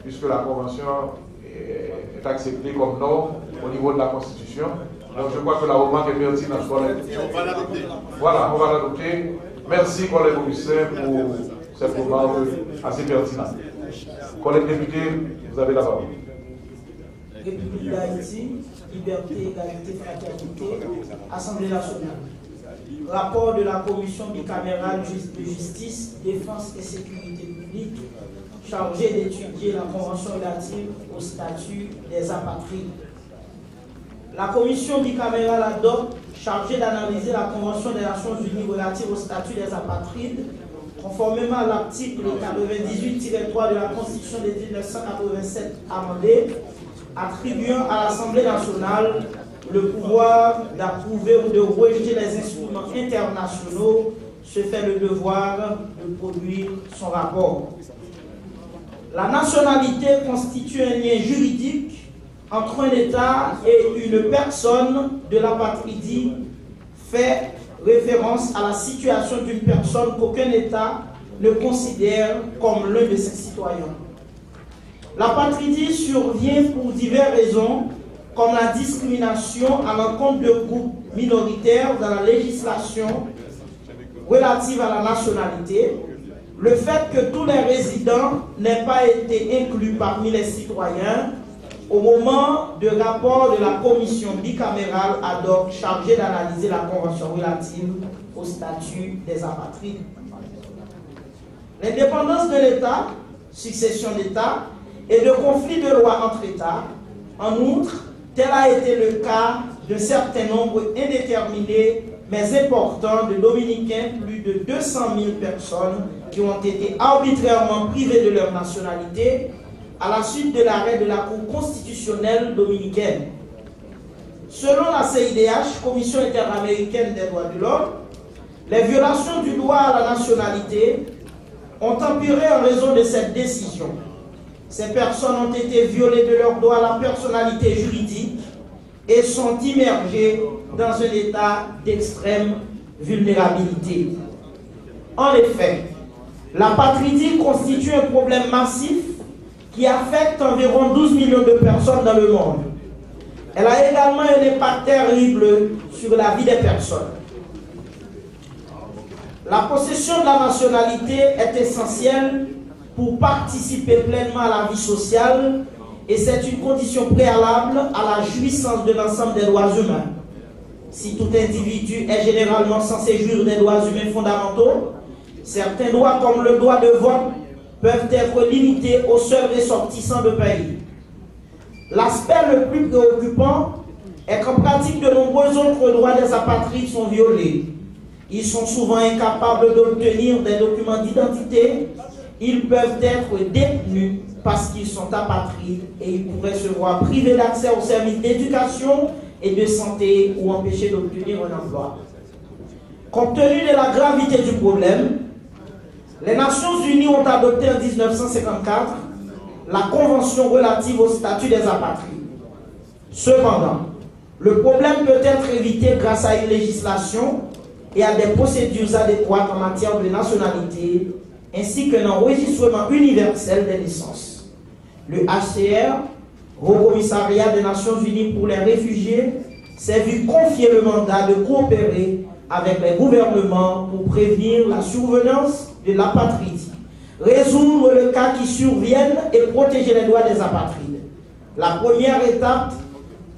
puisque la convention est acceptée comme norme au niveau de la Constitution, donc je crois que la remarque est pertinente. On va l'adopter. Voilà, on va l'adopter. Merci, collègue Augustin, pour cette remarque assez pertinente. Collègue député, vous avez la parole. République d'Haïti, liberté, égalité, fraternité, Assemblée nationale. Rapport de la commission bicamérale de justice, défense et sécurité publique, chargée d'étudier la convention relative au statut des apatrides. La commission bicamérale ad hoc, chargée d'analyser la convention des Nations Unies relative au statut des apatrides, conformément à l'article 98-3 de la Constitution de 1987 amendée, attribuant à l'Assemblée nationale le pouvoir d'approuver ou de rejeter les instruments internationaux, se fait le devoir de produire son rapport. La nationalité constitue un lien juridique entre un État et une personne de l'apatridie, fait référence à la situation d'une personne qu'aucun État ne considère comme l'un de ses citoyens. L'apatridie survient pour diverses raisons, comme la discrimination à l'encontre de groupes minoritaires dans la législation relative à la nationalité, le fait que tous les résidents n'aient pas été inclus parmi les citoyens au moment du rapport de la commission bicamérale ad hoc chargée d'analyser la convention relative au statut des apatrides. L'indépendance de l'État, succession d'État et de conflits de loi entre États. En outre, tel a été le cas d'un certain nombre indéterminé mais important de Dominicains, plus de 200 000 personnes qui ont été arbitrairement privées de leur nationalité à la suite de l'arrêt de la Cour constitutionnelle dominicaine. Selon la CIDH, Commission interaméricaine des droits de l'homme, les violations du droit à la nationalité ont empiré en raison de cette décision. Ces personnes ont été violées de leurs droits à la personnalité juridique et sont immergées dans un état d'extrême vulnérabilité. En effet, l'apatridie constitue un problème massif qui affecte environ 12 millions de personnes dans le monde. Elle a également un impact terrible sur la vie des personnes. La possession de la nationalité est essentielle pour participer pleinement à la vie sociale et c'est une condition préalable à la jouissance de l'ensemble des droits humains. Si tout individu est généralement censé jouir des droits humains fondamentaux, certains droits comme le droit de vote peuvent être limités aux seuls ressortissants de pays. L'aspect le plus préoccupant est qu'en pratique de nombreux autres droits des apatrides sont violés. Ils sont souvent incapables d'obtenir des documents d'identité. Ils peuvent être détenus parce qu'ils sont apatrides et ils pourraient se voir privés d'accès aux services d'éducation et de santé ou empêchés d'obtenir un emploi. Compte tenu de la gravité du problème, les Nations Unies ont adopté en 1954 la Convention relative au statut des apatrides. Cependant, le problème peut être évité grâce à une législation et à des procédures adéquates en matière de nationalité, ainsi qu'un enregistrement universel des naissances. Le HCR, Haut Commissariat des Nations Unies pour les réfugiés, s'est vu confier le mandat de coopérer avec les gouvernements pour prévenir la survenance de l'apatridie, résoudre le cas qui surviennent et protéger les droits des apatrides. La première étape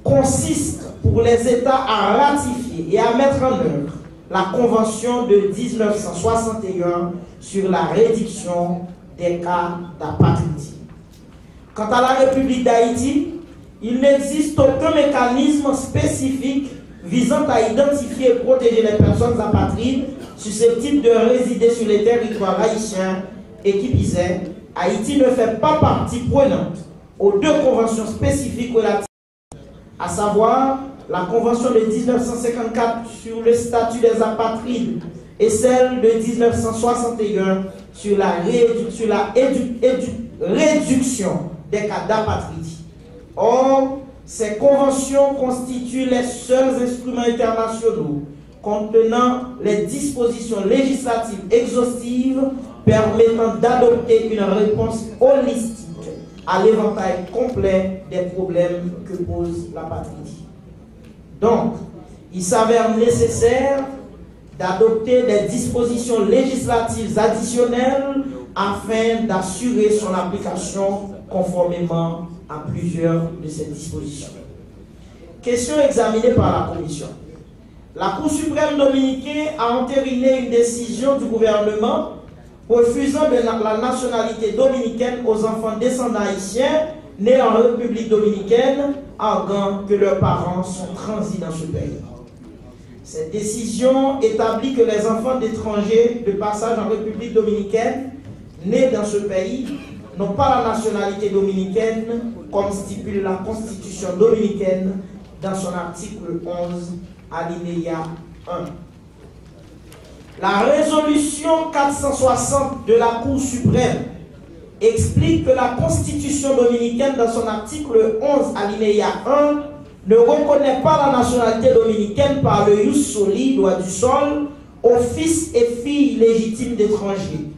consiste pour les États à ratifier et à mettre en œuvre la Convention de 1961 sur la réduction des cas d'apatridie. Quant à la République d'Haïti, il n'existe aucun mécanisme spécifique visant à identifier et protéger les personnes apatrides susceptibles de résider sur les territoires haïtiens et qui disait, Haïti ne fait pas partie prenante aux deux conventions spécifiques relatives, à savoir la Convention de 1954 sur le statut des apatrides et celle de 1961 sur la réduction des cas d'apatridie. Or, ces conventions constituent les seuls instruments internationaux contenant les dispositions législatives exhaustives permettant d'adopter une réponse holistique à l'éventail complet des problèmes que pose l'apatridie. Donc, il s'avère nécessaire d'adopter des dispositions législatives additionnelles afin d'assurer son application conformément à plusieurs de ces dispositions. Question examinée par la Commission. La Cour suprême dominicaine a entériné une décision du gouvernement refusant la nationalité dominicaine aux enfants descendants haïtiens nés en République dominicaine, arguant que leurs parents sont transis dans ce pays. Cette décision établit que les enfants d'étrangers de passage en République dominicaine nés dans ce pays n'ont pas la nationalité dominicaine comme stipule la Constitution dominicaine dans son article 11, alinéa 1. La résolution 460 de la Cour suprême explique que la Constitution dominicaine dans son article 11, alinéa 1, ne reconnaît pas la nationalité dominicaine par le ius soli, droit du sol, aux fils et filles légitimes d'étrangers,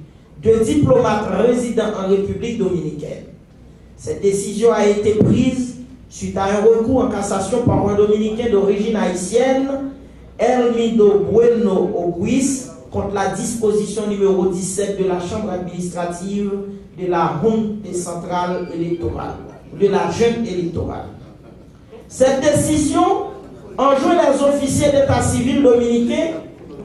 de diplomates résidant en République dominicaine. Cette décision a été prise suite à un recours en cassation par un Dominicain d'origine haïtienne, Hermido Bueno Oguis, contre la disposition numéro 17 de la Chambre administrative de la Junte centrale électorale, de la junte électorale. Cette décision enjoint les officiers d'état civil dominicains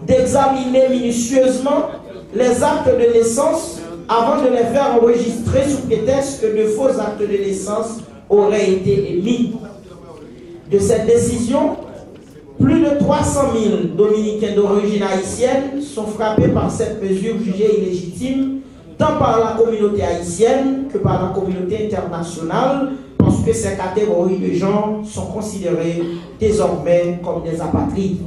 d'examiner minutieusement les actes de naissance avant de les faire enregistrer sous prétexte que de faux actes de naissance auraient été émis. De cette décision, plus de 300 000 Dominicains d'origine haïtienne sont frappés par cette mesure jugée illégitime, tant par la communauté haïtienne que par la communauté internationale, parce que ces catégories de gens sont considérées désormais comme des apatrides.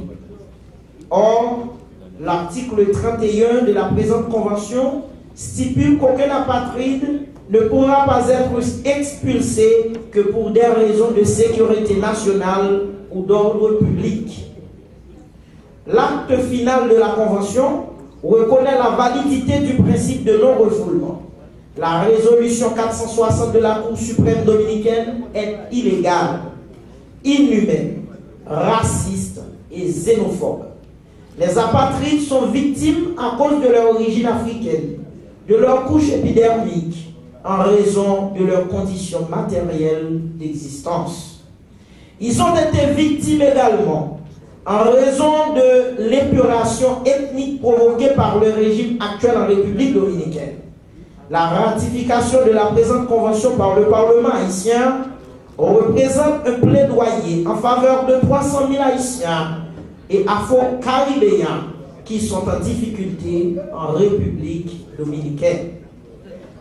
Or, l'article 31 de la présente convention stipule qu'aucun apatride ne pourra pas être expulsé que pour des raisons de sécurité nationale ou d'ordre public. L'acte final de la Convention reconnaît la validité du principe de non-refoulement. La résolution 460 de la Cour suprême dominicaine est illégale, inhumaine, raciste et xénophobe. Les apatrides sont victimes à cause de leur origine africaine, de leur couche épidermique, en raison de leurs conditions matérielles d'existence. Ils ont été victimes également en raison de l'épuration ethnique provoquée par le régime actuel en République dominicaine. La ratification de la présente convention par le Parlement haïtien représente un plaidoyer en faveur de 300 000 Haïtiens et Afro-Caribéens qui sont en difficulté en République dominicaine.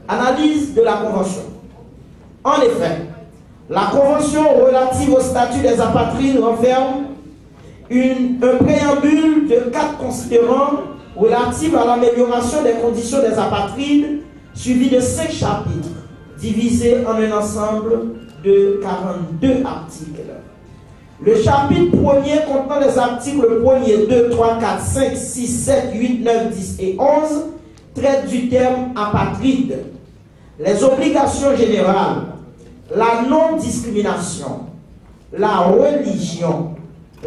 Analyse de la Convention. En effet, la Convention relative au statut des apatrides renferme un préambule de 4 considérants relatifs à l'amélioration des conditions des apatrides, suivi de 5 chapitres, divisés en un ensemble de 42 articles. Le chapitre 1er contenant les articles 1er, 2, 3, 4, 5, 6, 7, 8, 9, 10 et 11 traite du terme apatride, les obligations générales, la non-discrimination, la religion,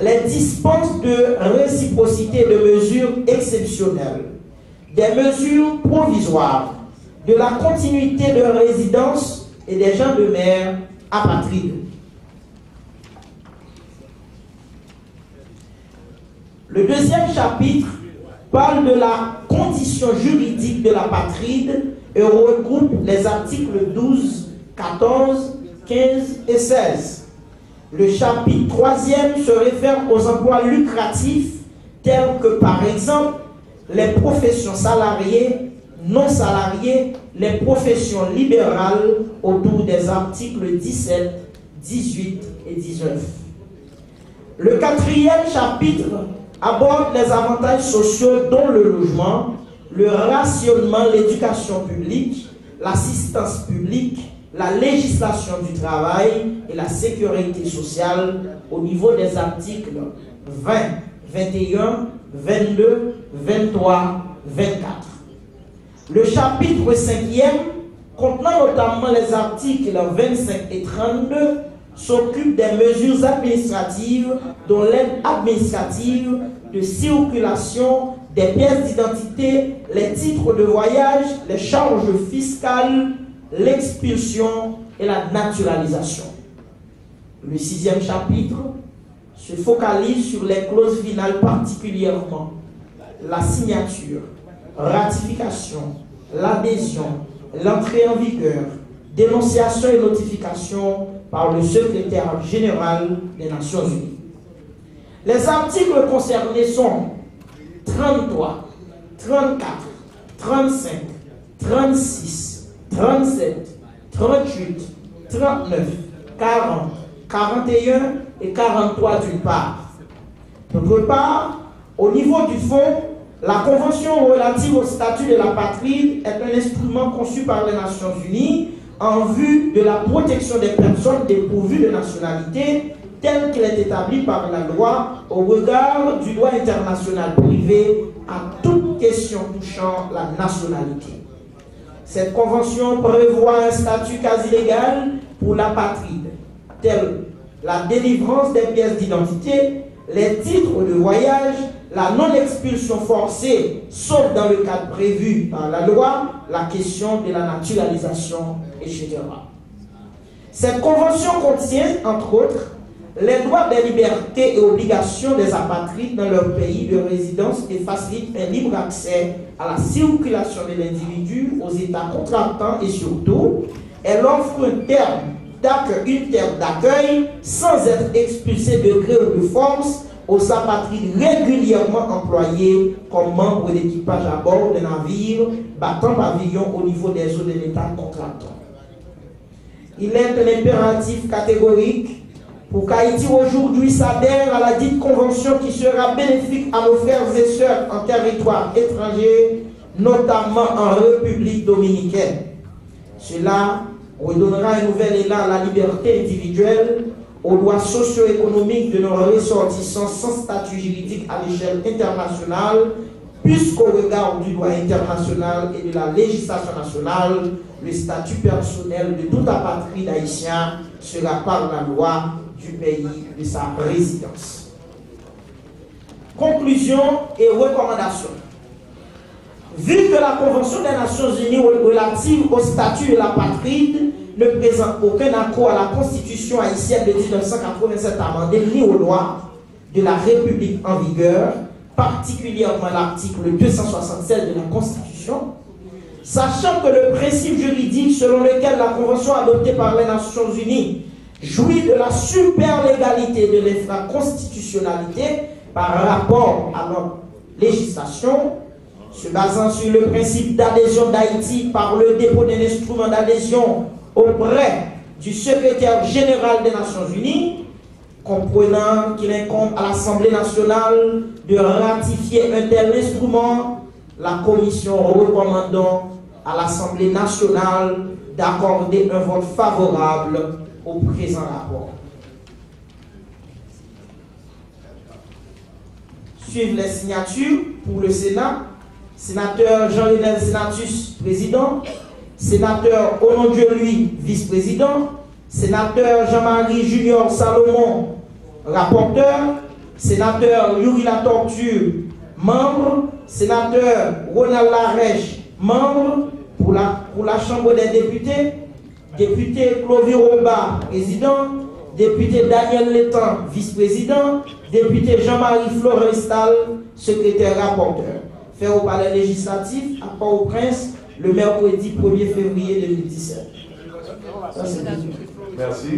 les dispenses de réciprocité de mesures exceptionnelles, des mesures provisoires, de la continuité de résidence et des gens de mer apatrides. Le deuxième chapitre parle de la condition juridique de l'apatride et regroupe les articles 12, 14, 15 et 16. Le chapitre 3e se réfère aux emplois lucratifs tels que par exemple les professions salariées, non salariées, les professions libérales autour des articles 17, 18 et 19. Le 4e chapitre aborde les avantages sociaux dont le logement, le rationnement, l'éducation publique, l'assistance publique, la législation du travail et la sécurité sociale au niveau des articles 20, 21, 22, 23, 24. Le chapitre 5e, contenant notamment les articles 25 et 32, s'occupe des mesures administratives, dont l'aide administrative de circulation, des pièces d'identité, les titres de voyage, les charges fiscales, l'expulsion et la naturalisation. Le 6e chapitre se focalise sur les clauses finales, particulièrement la signature, ratification, l'adhésion, l'entrée en vigueur, dénonciation et notification par le secrétaire général des Nations Unies. Les articles concernés sont 33, 34, 35, 36, 37, 38, 39, 40, 41 et 43 d'une part. D'autre part, au niveau du fond, la Convention relative au statut de l'apatride est un instrument conçu par les Nations Unies en vue de la protection des personnes dépourvues de nationalité tel qu'il est établi par la loi au regard du droit international privé à toute question touchant la nationalité. Cette convention prévoit un statut quasi légal pour l'apatride, tel la délivrance des pièces d'identité, les titres de voyage, la non-expulsion forcée, sauf dans le cadre prévu par la loi, la question de la naturalisation, etc. Cette convention contient, entre autres, les droits des libertés et obligations des apatrides dans leur pays de résidence et facilite un libre accès à la circulation de l'individu aux États contractants et surtout, elle offre une terre d'accueil sans être expulsé de gré ou de force aux apatrides régulièrement employés comme membres d'équipage à bord de navires battant pavillon au niveau des eaux de l'État contractant. Il est un impératif catégorique pour qu'Haïti aujourd'hui s'adhère à la dite convention qui sera bénéfique à nos frères et sœurs en territoire étranger, notamment en République dominicaine. Cela redonnera un nouvel élan à la liberté individuelle, aux droits socio-économiques de nos ressortissants sans statut juridique à l'échelle internationale, puisqu'au regard du droit international et de la législation nationale, le statut personnel de tout apatride haïtien sera par la loi du pays de sa résidence. Conclusion et recommandation. Vu que la Convention des Nations Unies relative au statut de l'apatride ne présente aucun accord à la Constitution haïtienne de 1987 amendée ni aux lois de la République en vigueur, particulièrement l'article 267 de la Constitution, sachant que le principe juridique selon lequel la Convention adoptée par les Nations Unies jouit de la superlégalité de l'infraconstitutionnalité par rapport à notre législation, se basant sur le principe d'adhésion d'Haïti par le dépôt d'un instrument d'adhésion auprès du secrétaire général des Nations Unies, comprenant qu'il incombe à l'Assemblée nationale de ratifier un tel instrument, la Commission recommandant à l'Assemblée nationale d'accorder un vote favorable au présent rapport. Suivent les signatures pour le Sénat. Sénateur Jean-Lionel Senatus, président. Sénateur Onon-Dieu-Lui, vice-président. Sénateur Jean-Marie Junior Salomon, rapporteur. Sénateur Yuri Latortue, membre. Sénateur Ronald Larèche, membre. Pour la Chambre des députés, député Clovis Roba, président. Député Daniel Létan, vice-président. Député Jean-Marie Florestal, secrétaire rapporteur. Fait au palais législatif à Port-au-Prince le mercredi 1er février 2017. Merci.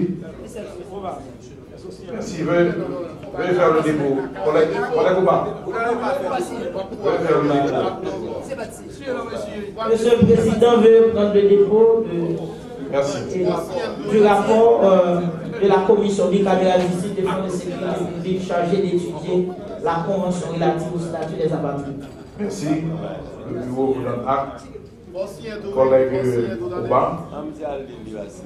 Merci. Veuillez faire le dépôt. Collègue ou pas? Veuillez faire le dépôt. Monsieur le Président veut prendre le dépôt du rapport de la Commission bicamérale justice, défense et sécurité publique chargée d'étudier la Convention relative au statut des apatrides. Merci. Le bureau vous donne acte. Collègue Ouba.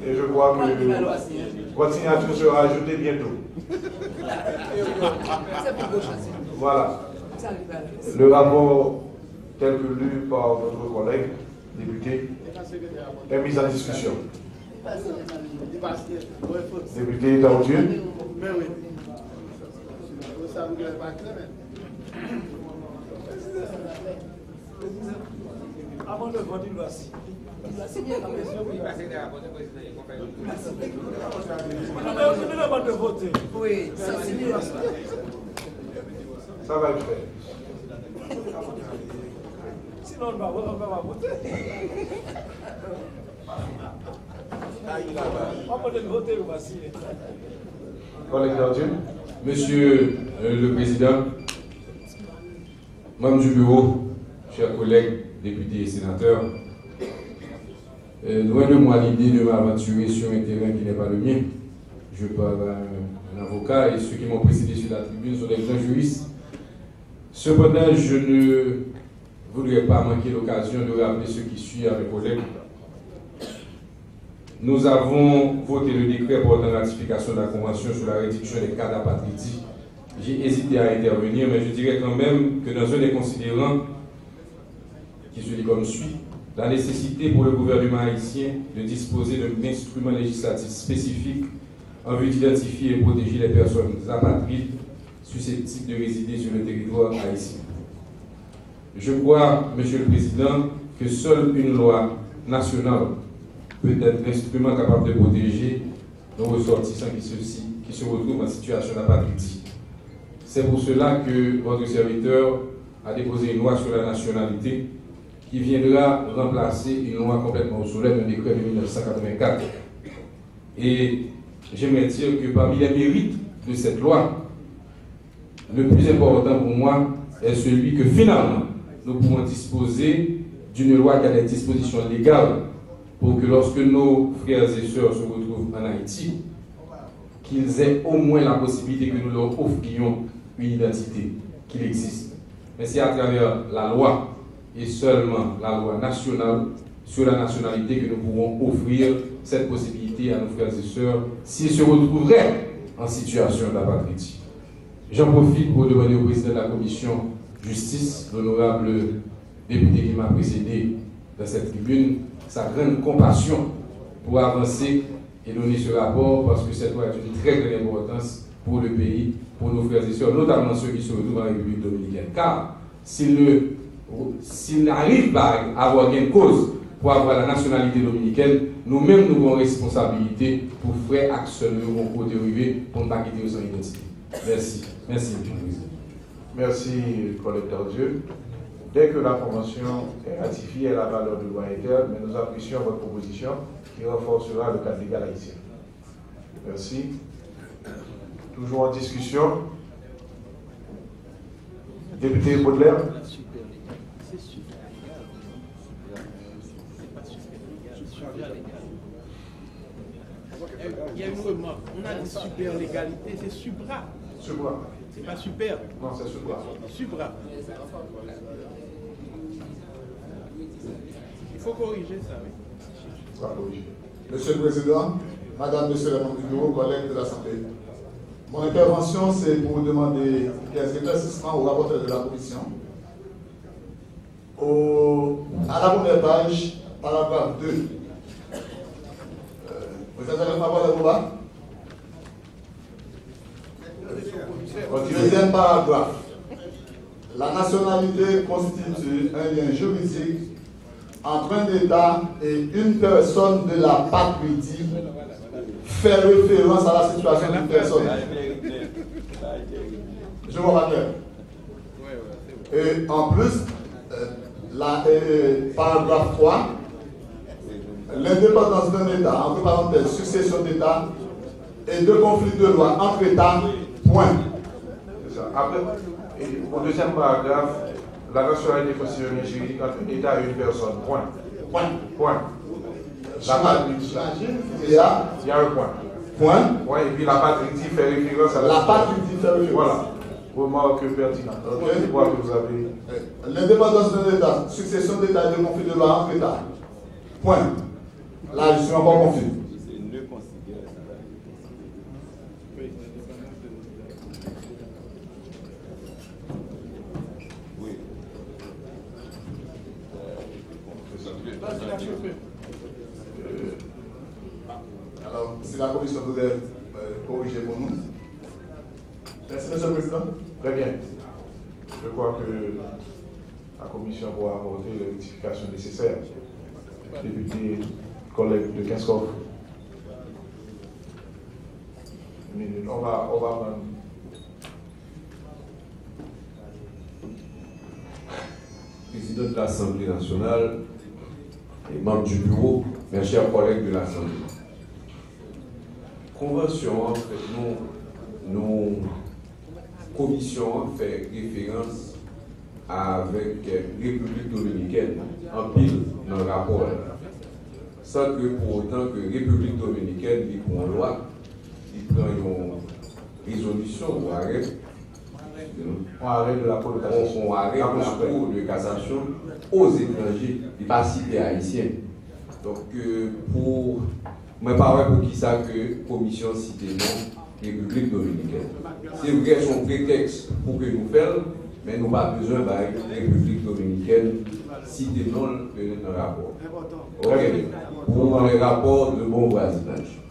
Et je crois que votre signature sera ajoutée bientôt. Voilà. Le rapport tel que lu par votre collègue député est mis en discussion. Député Taoudieu. Avant de voter, il doit signer la question. Il va signer la question. De voter. Oui, ça signer. Ça va le faire. Sinon, on va voter. Avant de voter, on va signer. Collègue Taoudieu. Monsieur le Président, membres du bureau, chers collègues, députés et sénateurs, loin de moi l'idée de m'aventurer sur un terrain qui n'est pas le mien. Je parle à un avocat et ceux qui m'ont précédé sur la tribune sont des grands juristes. Cependant, je ne voudrais pas manquer l'occasion de rappeler ce qui suit à mes collègues. Nous avons voté le décret portant ratification de la Convention sur la réduction des cas d'apatridie. J'ai hésité à intervenir, mais je dirais quand même que dans un des considérants qui se lit comme suit, la nécessité pour le gouvernement haïtien de disposer d'un instrument législatif spécifique en vue d'identifier et protéger les personnes apatrides susceptibles de résider sur le territoire haïtien. Je crois, Monsieur le Président, que seule une loi nationale peut être l'instrument capable de protéger nos ressortissants qui se retrouvent en situation d'apatridie. C'est pour cela que votre serviteur a déposé une loi sur la nationalité qui viendra remplacer une loi complètement obsolète, un décret de 1984. Et j'aimerais dire que parmi les mérites de cette loi, le plus important pour moi est celui que finalement, nous pouvons disposer d'une loi qui a des dispositions légales pour que lorsque nos frères et sœurs se retrouvent en Haïti, qu'ils aient au moins la possibilité que nous leur offrions une identité, qu'il existe. Mais c'est à travers la loi, et seulement la loi nationale, sur la nationalité que nous pourrons offrir cette possibilité à nos frères et sœurs s'ils se retrouveraient en situation d'apatridie. J'en profite pour demander au président de la commission justice, l'honorable député qui m'a précédé dans cette tribune, sa grande compassion pour avancer et donner ce rapport parce que cette loi est d'une très grande importance pour le pays, pour nos frères et sœurs, notamment ceux qui se retrouvent en République dominicaine. Car s'ils n'arrivent pas à avoir gain de cause pour avoir la nationalité dominicaine, nous-mêmes nous avons responsabilité pour faire action au côté arrivé pour ne pas quitter son identité. Merci. Merci, M. le Président. Merci, collègue Tardieu. Dès que la Convention est ratifiée, elle a valeur de loi interne, mais nous apprécions votre proposition qui renforcera le cadre légal haïtien. Merci. Toujours en discussion. Député Baudelaire. Il y a une remarque. On a dit super légalité, c'est supra. Supra. C'est pas super. Non, c'est supra. Supra. Il faut corriger ça, oui. Monsieur le Président, Madame, Monsieur le membre du bureau, collègues de l'Assemblée, mon intervention, c'est pour demander quelques éclaircissements au rapporteur de la Commission. À la première page, paragraphe 2. Vous êtes avec ma voix de combat? Deuxième paragraphe. La nationalité constitue un lien juridique entre un État et une personne de la patrie. Fait référence à la situation d'une personne. Je vous rappelle. Et en plus, paragraphe 3, l'indépendance d'un État, entre parenthèses, succession d'État et de conflits de loi entre États, point. C'est ça. Après, au deuxième paragraphe, la nationalité constitue un lien juridique entre un État et une personne, point. Point. Point. Il y a un point. Point. Point. Et puis la patrie fait référence à la patrie fait référence. Voilà. Remarque pertinente. Je crois que vous avez. L'indépendance d'un État, succession d'État et de conflit de loi entre États. Point. Là, je suis encore confus. Alors, si la commission voudrait corriger pour nous. Merci, Monsieur le Président. Très bien. Je crois que la commission va apporter les rectifications nécessaires. Député, collègue de Kinskov. On va prendre. Président de l'Assemblée nationale et membre du bureau, mes chers collègues de l'Assemblée. Convention, en fait, nos commissions fait référence avec République dominicaine en pile dans le rapport. Sans que pour autant que République dominicaine dit pour une loi, il prend une résolution ou arrêt. On arrête de la Cour de cassation. On arrête de la Cour de cassation aux étrangers, et pas cité haïtiens. Donc, pour moi, pas pour qui ça que commission cité non République dominicaine. C'est vrai, son prétexte pour que nous fassions, mais nous n'avons pas besoin de la République dominicaine cité non dans le rapport. Ok. Pour les rapports de bon voisinage.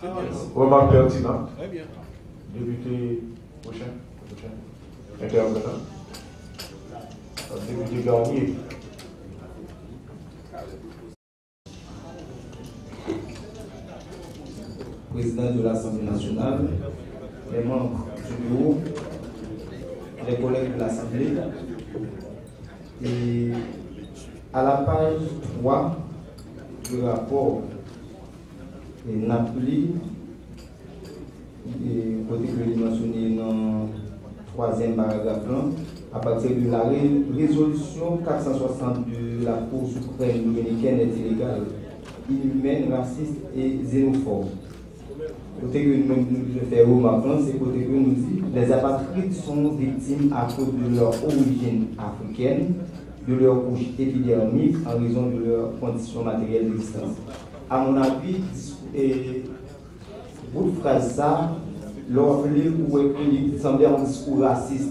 Remarque pertinente. Très bien. Député prochain. Intervenant. Député Garnier. Président de l'Assemblée nationale, les membres du bureau, les collègues de l'Assemblée. Et à la page 3 du rapport Napoli, côté que je mentionné dans le troisième paragraphe, à partir de la résolution 460 de la Cour suprême dominicaine est illégale, inhumaine, raciste et xénophobe. Côté que nous faisons remarquer, c'est côté que nous dit les apatrides sont victimes à cause de leur origine africaine de leur couche épidermique en raison de leurs conditions matérielles d'existence. À mon avis, bout de phrase ça, leur il semblait un discours raciste.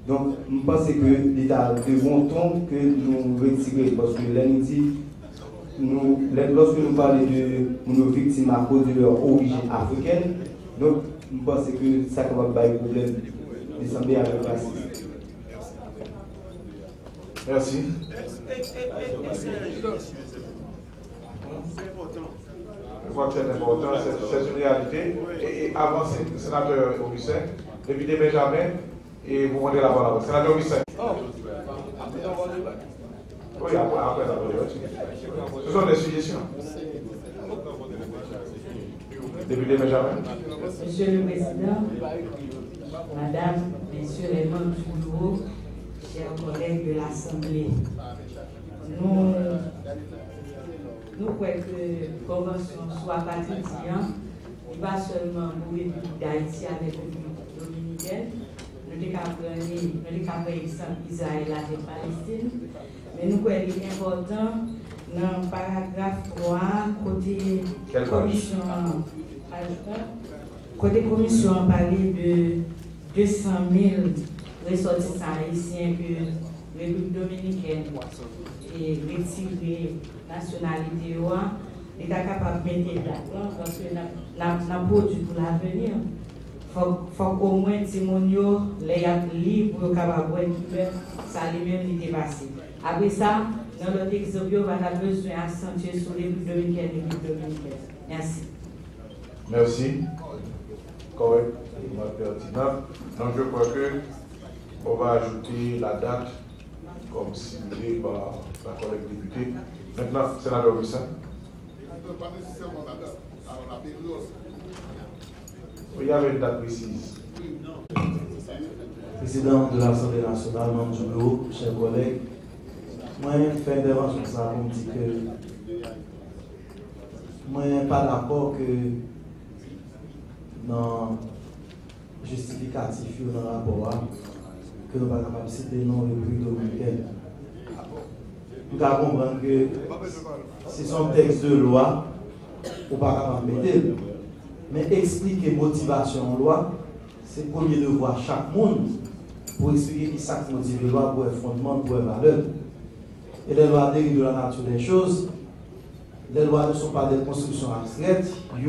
Donc, je pense que l'État de bon ton que nous retirons, parce que lorsque nous parlons de nos victimes à cause de leur origine africaine, donc je pense que ça va pas être un problème de sembler avec raciste. Merci. Je crois que c'est important, c'est une réalité. Et avancez, sénateur Augustin, député Benjamin, et vous rendez la parole. Sénateur Augustin. Oui, après la parole. Ce sont des suggestions. Député Benjamin. Monsieur le Président, Madame, Messieurs les membres du bureau, chers collègues de l'Assemblée, nous croyons que la convention soit patriotique, pas seulement pour la République d'Haïti avec la République dominicaine, nous avons pris exemple Israël et Palestine, mais nous croyons qu'il est important dans le paragraphe 3, côté commission a parlé de 200 000 ressortissants haïtiens que la République dominicaine et retirer nationalité, il est capable de mettre d'accord parce que n'a produit pour l'avenir. Il faut qu'au moins Timonio les libres pour capable de ça lui-même est passé. Après ça, dans l'autre exemple, on va besoin d'accentuer sur les Républiques dominicaines. Merci. Merci. Correct. Pertinent. Donc je crois que on va ajouter la date comme simulé par la collègue députée. Maintenant, sénateur Augustin. Pas nécessairement la date. Alors la période. Il y avait une date précise. Président de l'Assemblée nationale, membre du bureau, chers collègues, moi, je fais une intervention ça pour dire que moi, je ne suis pas d'accord que dans le justificatif ou dans le rapport, que nous ne sommes pas capables de citer le nom de République dominicaine. Nous devons comprendre que si c'est un texte de loi, on ne peut pas capable de mettre. Mais expliquer motivation en loi, c'est le premier devoir chaque monde pour expliquer qui ça motive la loi pour un fondement, pour une valeur. Et les lois dérivent de la nature des choses. Les lois ne sont pas des constructions abstraites, elles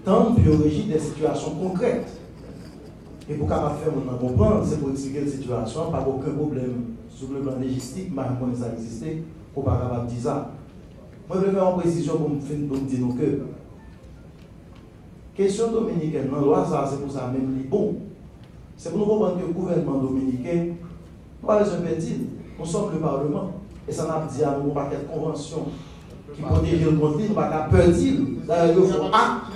tendent pour régir des situations concrètes. Et pour capable faire mon comprendre, c'est pour expliquer la situation, pas aucun problème sur le plan légistique, mais comment ça existe, pour pas capable dire ça. Moi, je vais faire une précision pour me dire que question dominicaine, dans la loi, c'est pour ça même bon. C'est pour nous comprendre que le gouvernement dominicain, nous pas besoin de dire, nous sommes le Parlement. Et ça n'a dit à nous pas quelle convention qui protège le conflit, nous pas qu'à peur dire. D'ailleurs, il faut acte.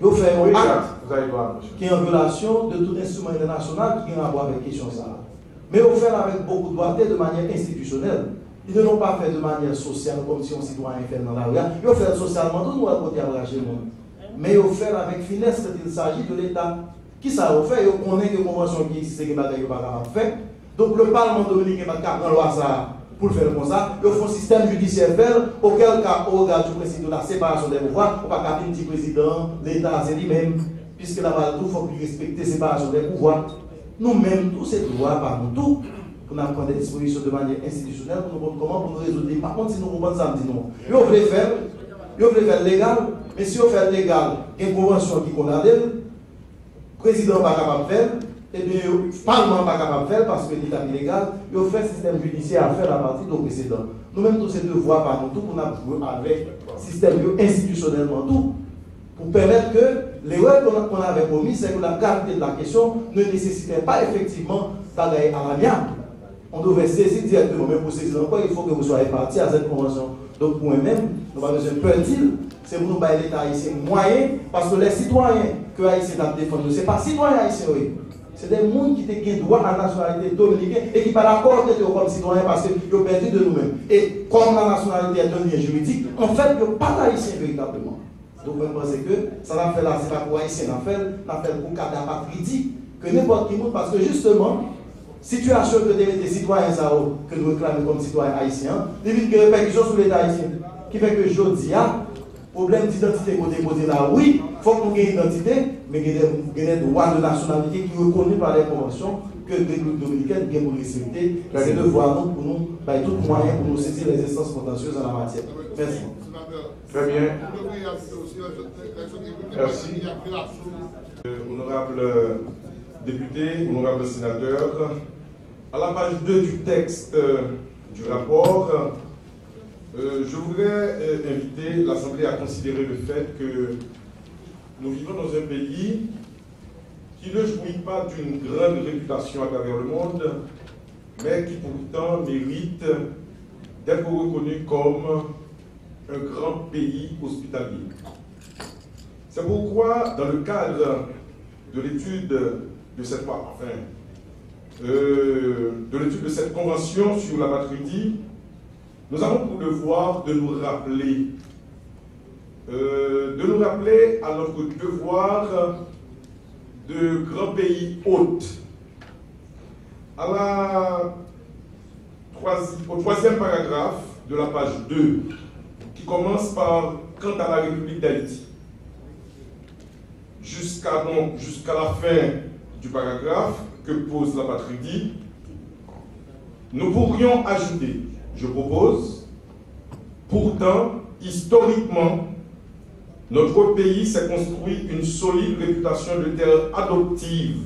Il faut faire un acte qui est en violation de tout instrument international qui a à voir avec la question ça. Mais il faut faire avec beaucoup de droiture de manière institutionnelle. Ils ne l'ont pas fait de manière sociale comme si on citoyen fait dans la rue. Ils ont fait socialement, nous à côté abrager le monde. Mais ils ont fait avec finesse quand il s'agit de l'État. Qui ça a fait? Ils connaissent que les conventions qui existent, qu'ils ne sont pas faire. Donc le Parlement dominicain va prendre loi ça pour le faire comme ça. Ils font un système judiciaire auquel cas, au regard du principe de la séparation des pouvoirs, on ne peut pas dire petit président, l'État c'est lui-même, puisque là-bas tout il faut respecter la séparation des pouvoirs. Nous-mêmes, tous ces droits, par nous tous, pour nous prendre des dispositions de manière institutionnelle, pour nous comment pour nous résoudre. Par contre, si nous comprenons ça, nous disons non. Ils veulent faire légal, mais si on fait légal, il y a une convention qui condamne, le président n'est pas capable de faire, et bien le Parlement n'est pas capable de faire parce que l'État est illégal, il fait un système judiciaire à faire à partir du précédent. Nous-mêmes, tous ces devoirs par nous tous, pour nous avec le système institutionnellement tout, pour permettre que l'erreur qu'on avait commise, c'est que la gravité de la question ne nécessitait pas effectivement d'aller à l'amiable. On devait saisir directement, mais pour saisir encore, il faut que vous soyez partis à cette convention. Donc pour eux-mêmes, nous avons besoin de petit, c'est pour nous bailler l'État haïtien moyen, parce que les citoyens que Haïtien a défendu, ce n'est pas citoyens haïtiens, oui. C'est des gens qui ont droit à la nationalité dominicaine et qui ne sont pas d'accord d'être comme citoyens parce qu'ils ont perdu de nous-mêmes. Et comme la nationalité est un lien juridique, en fait, ils n'ont pas d'haïtien véritablement. Donc je pense que ça va faire là, c'est pas pour haïtien, on a fait pour cas d'apatridie, que n'importe qui monte, parce que justement, situation que des citoyens que nous réclamons comme citoyens haïtiens, il y a une répercussion sur l'État haïtien. Qui fait que je dis, problème d'identité côté là, oui, il faut qu'on ait une identité, mais il y a des droits de nationalité qui sont reconnus par les conventions que la République dominicaine doit pour respecter. C'est de voir nous, pour nous, par tout moyen pour nous saisir les instances contentieuses en la matière. Merci. Très bien. Merci. Honorable député, honorable sénateur, à la page 2 du texte du rapport, je voudrais inviter l'Assemblée à considérer le fait que nous vivons dans un pays qui ne jouit pas d'une grande réputation à travers le monde, mais qui pourtant mérite d'être reconnu comme un grand pays hospitalier. C'est pourquoi, dans le cadre de l'étude de cette de cette convention sur la patrie, nous avons pour devoir de nous rappeler à notre devoir de grand pays hôte. Au troisième paragraphe de la page 2, qui commence par « Quant à la République d'Haïti », jusqu'à la fin du paragraphe que pose la patrie, nous pourrions ajouter, je propose, pourtant, historiquement, notre pays s'est construit une solide réputation de terre adoptive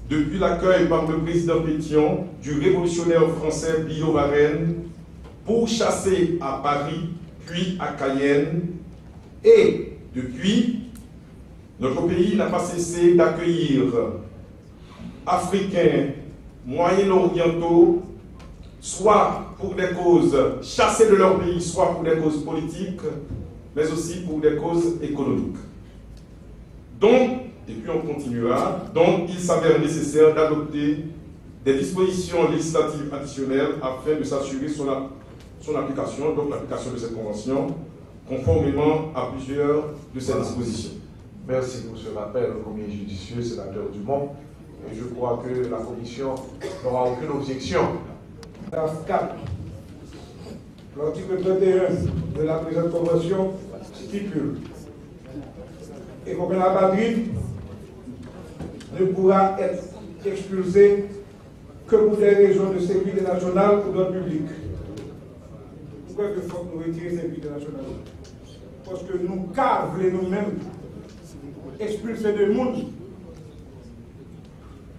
depuis l'accueil par le président Pétion du révolutionnaire français Billaud Varenne pour chasser à Paris, puis à Cayenne, et depuis, notre pays n'a pas cessé d'accueillir Africains, Moyen-Orientaux, soit pour des causes chassées de leur pays, soit pour des causes politiques, mais aussi pour des causes économiques. Donc, et puis on continuera, donc il s'avère nécessaire d'adopter des dispositions législatives additionnelles afin de s'assurer son application, donc l'application de cette convention, conformément à plusieurs de ces dispositions. Merci pour ce rappel au premier judicieux, sénateur Dumont. Et je crois que la commission n'aura aucune objection. L'article 31 de la présente convention stipule et qu'on la patrie ne pourra être expulsé que pour des raisons de sécurité nationale ou d'ordre public. Pourquoi il faut que nous retirions cette sécurité nationale? Parce que nous voulons nous-mêmes expulser des monde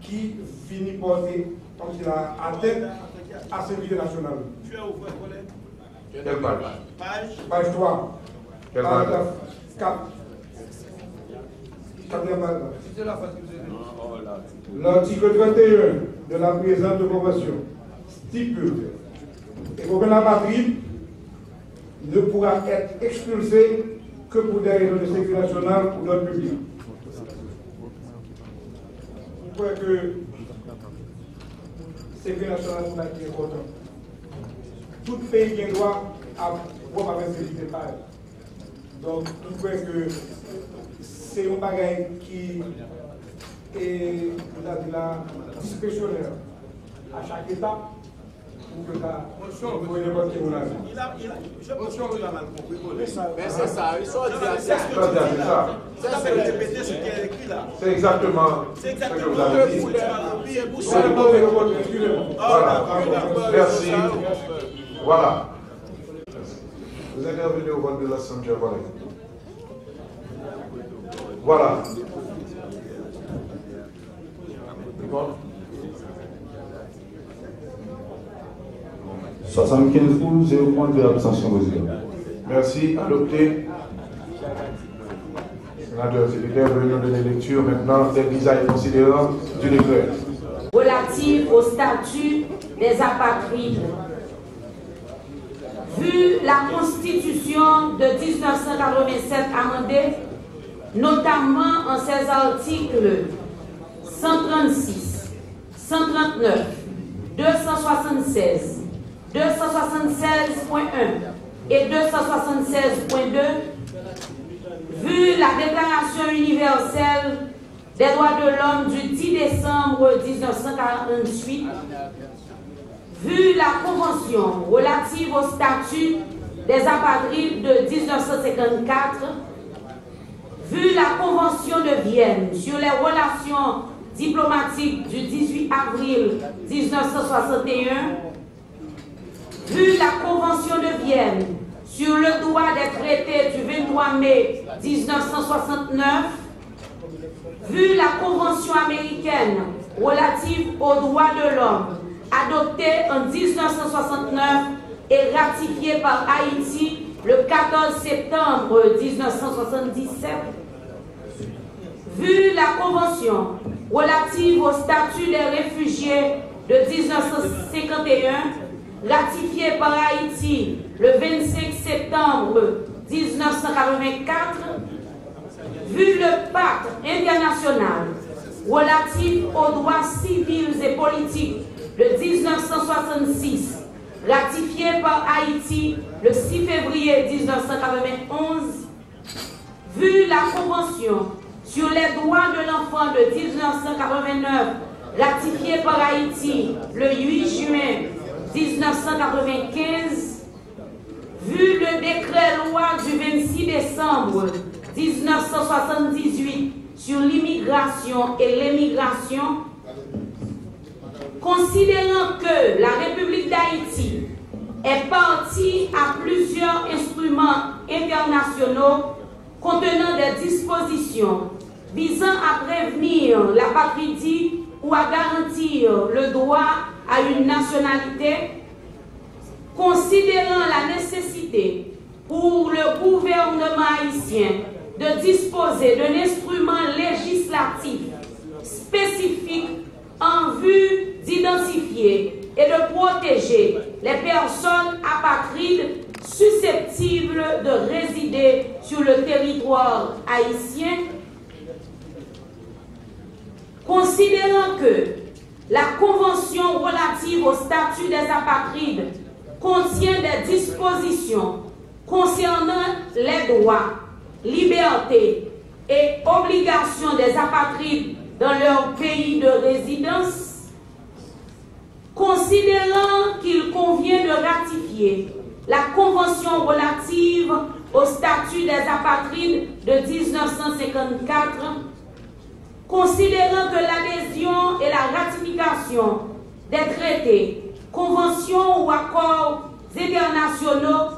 qui finit porter comme s'il a atteint à la sécurité nationale. Quelle page? Page 3. Quelle paragraphe 4. L'article 31 de la présente convention stipule et qu'aucun apatride ne pourra être expulsé que pour des raisons de sécurité nationale ou d'ordre public. Je crois que la sécurité nationale est important. Tout pays qui doit avoir avec sécurité pareille. Donc, je crois que c'est un bagage qui est discrétionnaire à chaque État pour que la motion soit n'importe quel avis. Je pense qu'il a mal compris. Mais c'est ça, ils sont c'est répéter ce qui est écrit là. C'est exactement ce que vous avez dit. Voilà. Merci. Voilà. Vous intervenez au vote de l'Assemblée. Voilà. 75 pour, 0 point de l'abstention, président. Merci. Adopté. Sénateur secrétaire, veuillez nous donner lecture maintenant des visages considérants du décret. Relative au statut des apatrides. Vu la Constitution de 1987 amendée, notamment en ses articles 136, 139, 276, 276.1 et 276.2, vu la Déclaration universelle des droits de l'homme du 10 décembre 1948, vu la Convention relative au statut des apatrides de 1954, vu la Convention de Vienne sur les relations diplomatiques du 18 avril 1961, vu la Convention de Vienne sur le droit des traités du 23 mai 1969, vu la Convention américaine relative aux droits de l'homme adoptée en 1969 et ratifiée par Haïti le 14 septembre 1977, vu la Convention relative au statut des réfugiés de 1951, ratifiée par Haïti le 25 septembre 1984, vu le pacte international relatif aux droits civils et politiques de 1966, ratifié par Haïti le 6 février 1991, vu la Convention sur les droits de l'enfant de 1989, ratifiée par Haïti le 8 juin 1995, vu le décret-loi du 26 décembre 1978 sur l'immigration et l'émigration, considérant que la République d'Haïti est partie à plusieurs instruments internationaux contenant des dispositions visant à prévenir l'apatridie ou à garantir le droit à une nationalité, considérant la nécessité pour le gouvernement haïtien de disposer d'un instrument législatif spécifique en vue d'identifier et de protéger les personnes apatrides susceptibles de résider sur le territoire haïtien, considérant que la Convention relative au statut des apatrides contient des dispositions concernant les droits, libertés et obligations des apatrides dans leur pays de résidence, considérant qu'il convient de ratifier la Convention relative au statut des apatrides de 1954, considérant que l'adhésion et la ratification des traités, conventions ou accords internationaux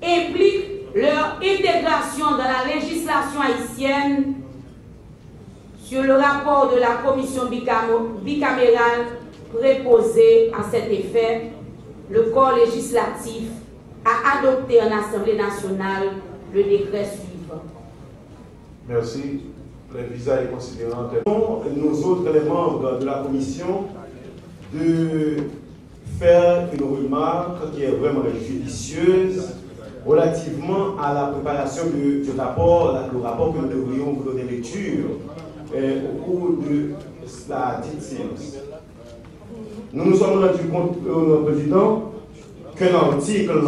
impliquent leur intégration dans la législation haïtienne. Sur le rapport de la commission bicamérale préposé à cet effet, le corps législatif a adopté en Assemblée nationale le décret suivant. Merci. Les visas et considérant nous autres, les membres de la commission, de faire une remarque qui est vraiment judicieuse relativement à la préparation du rapport, le rapport que nous devrions vous donner lecture au cours de la dite séance. Nous nous sommes rendus compte, Président, qu'un article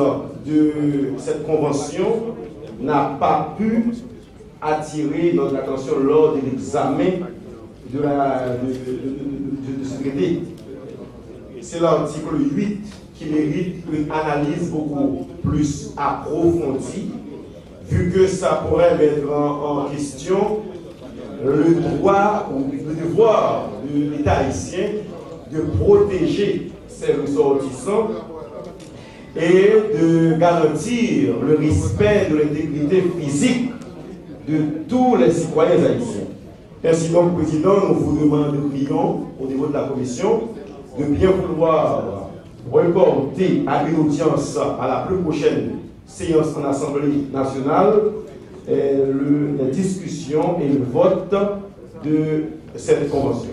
de cette convention n'a pas pu attirer notre attention lors de l'examen de ce traité. C'est l'article 8 qui mérite une analyse beaucoup plus approfondie, vu que ça pourrait mettre en question le droit ou le devoir de l'État haïtien de protéger ses ressortissants et de garantir le respect de l'intégrité physique de tous les citoyens haïtiens. Ainsi donc, Président, nous vous demanderions au niveau de la Commission de bien vouloir reporter à une audience à la plus prochaine séance en Assemblée nationale la discussion et le vote de cette convention.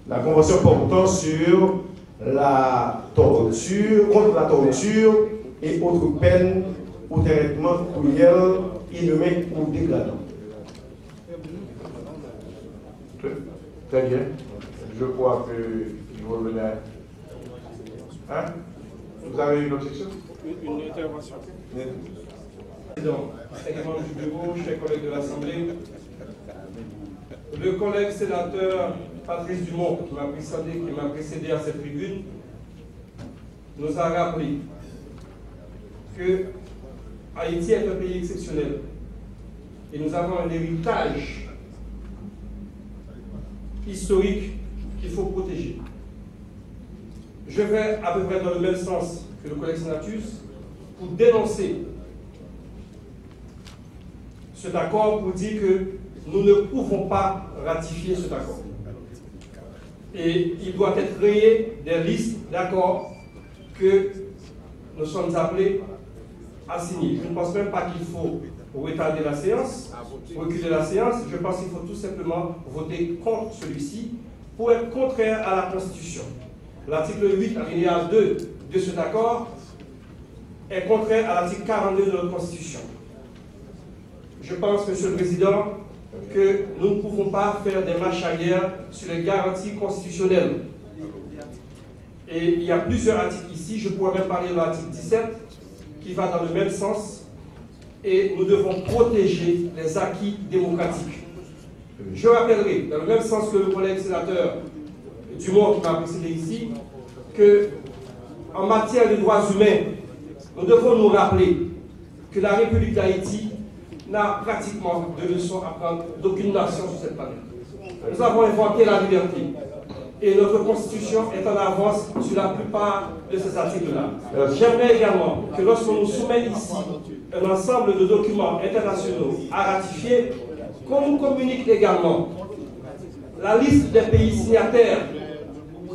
La convention portant sur la torture, contre la torture et autres peines ou traitements cruels, inhumains ou dégradants. Très bien. Je crois qu'il revenait. Hein? Vous avez une objection? Une intervention. Président, chers membres du bureau, chers collègues de l'Assemblée, Le collègue sénateur Patrice Dumont, qui m'a précédé à cette tribune, nous a rappelé que Haïti est un pays exceptionnel et nous avons un héritage historique qu'il faut protéger. Je vais à peu près dans le même sens que le collègue Senatus pour dénoncer cet accord, pour dire que nous ne pouvons pas ratifier cet accord. Et il doit être créé des listes d'accords que nous sommes appelés à signer. Je ne pense même pas qu'il faut retarder la séance, reculer la séance. Je pense qu'il faut tout simplement voter contre celui-ci pour être contraire à la Constitution. L'article 8, alinéa 2 de cet accord est contraire à l'article 42 de notre Constitution. Je pense, Monsieur le Président, que nous ne pouvons pas faire des marches arrière sur les garanties constitutionnelles. Et il y a plusieurs articles ici, je pourrais même parler de l'article 17, qui va dans le même sens, et nous devons protéger les acquis démocratiques. Je rappellerai, dans le même sens que le collègue sénateur Dumont qui m'a précédé ici, que en matière de droits humains, nous devons nous rappeler que la République d'Haïti n'a pratiquement de leçons à prendre d'aucune nation sur cette planète. Nous avons inventé la liberté et notre Constitution est en avance sur la plupart de ces articles-là. J'aimerais également que lorsque nous soumettons ici un ensemble de documents internationaux à ratifier, qu'on nous communique également la liste des pays signataires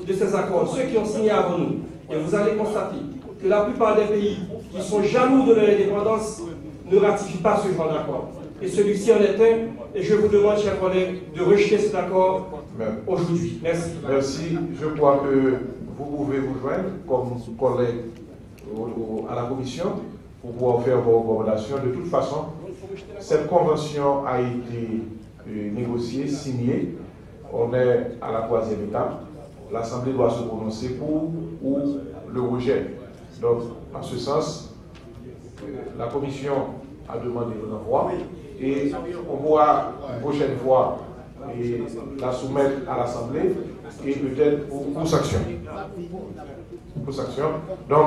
de ces accords, ceux qui ont signé avant nous. Et vous allez constater que la plupart des pays qui sont jaloux de leur indépendance ne ratifient pas ce genre d'accord. Et celui-ci en est un, et je vous demande, chers collègues, de rejeter cet accord aujourd'hui. Merci. Merci. Je crois que vous pouvez vous joindre comme collègue à la commission pour pouvoir faire vos recommandations. De toute façon, cette convention a été négociée, signée. On est à la 3e étape. L'Assemblée doit se prononcer pour ou le rejet. Donc, en ce sens, la commission a demandé le renvoi et on pourra une prochaine fois la soumettre à l'Assemblée et peut-être pour sanction. Donc,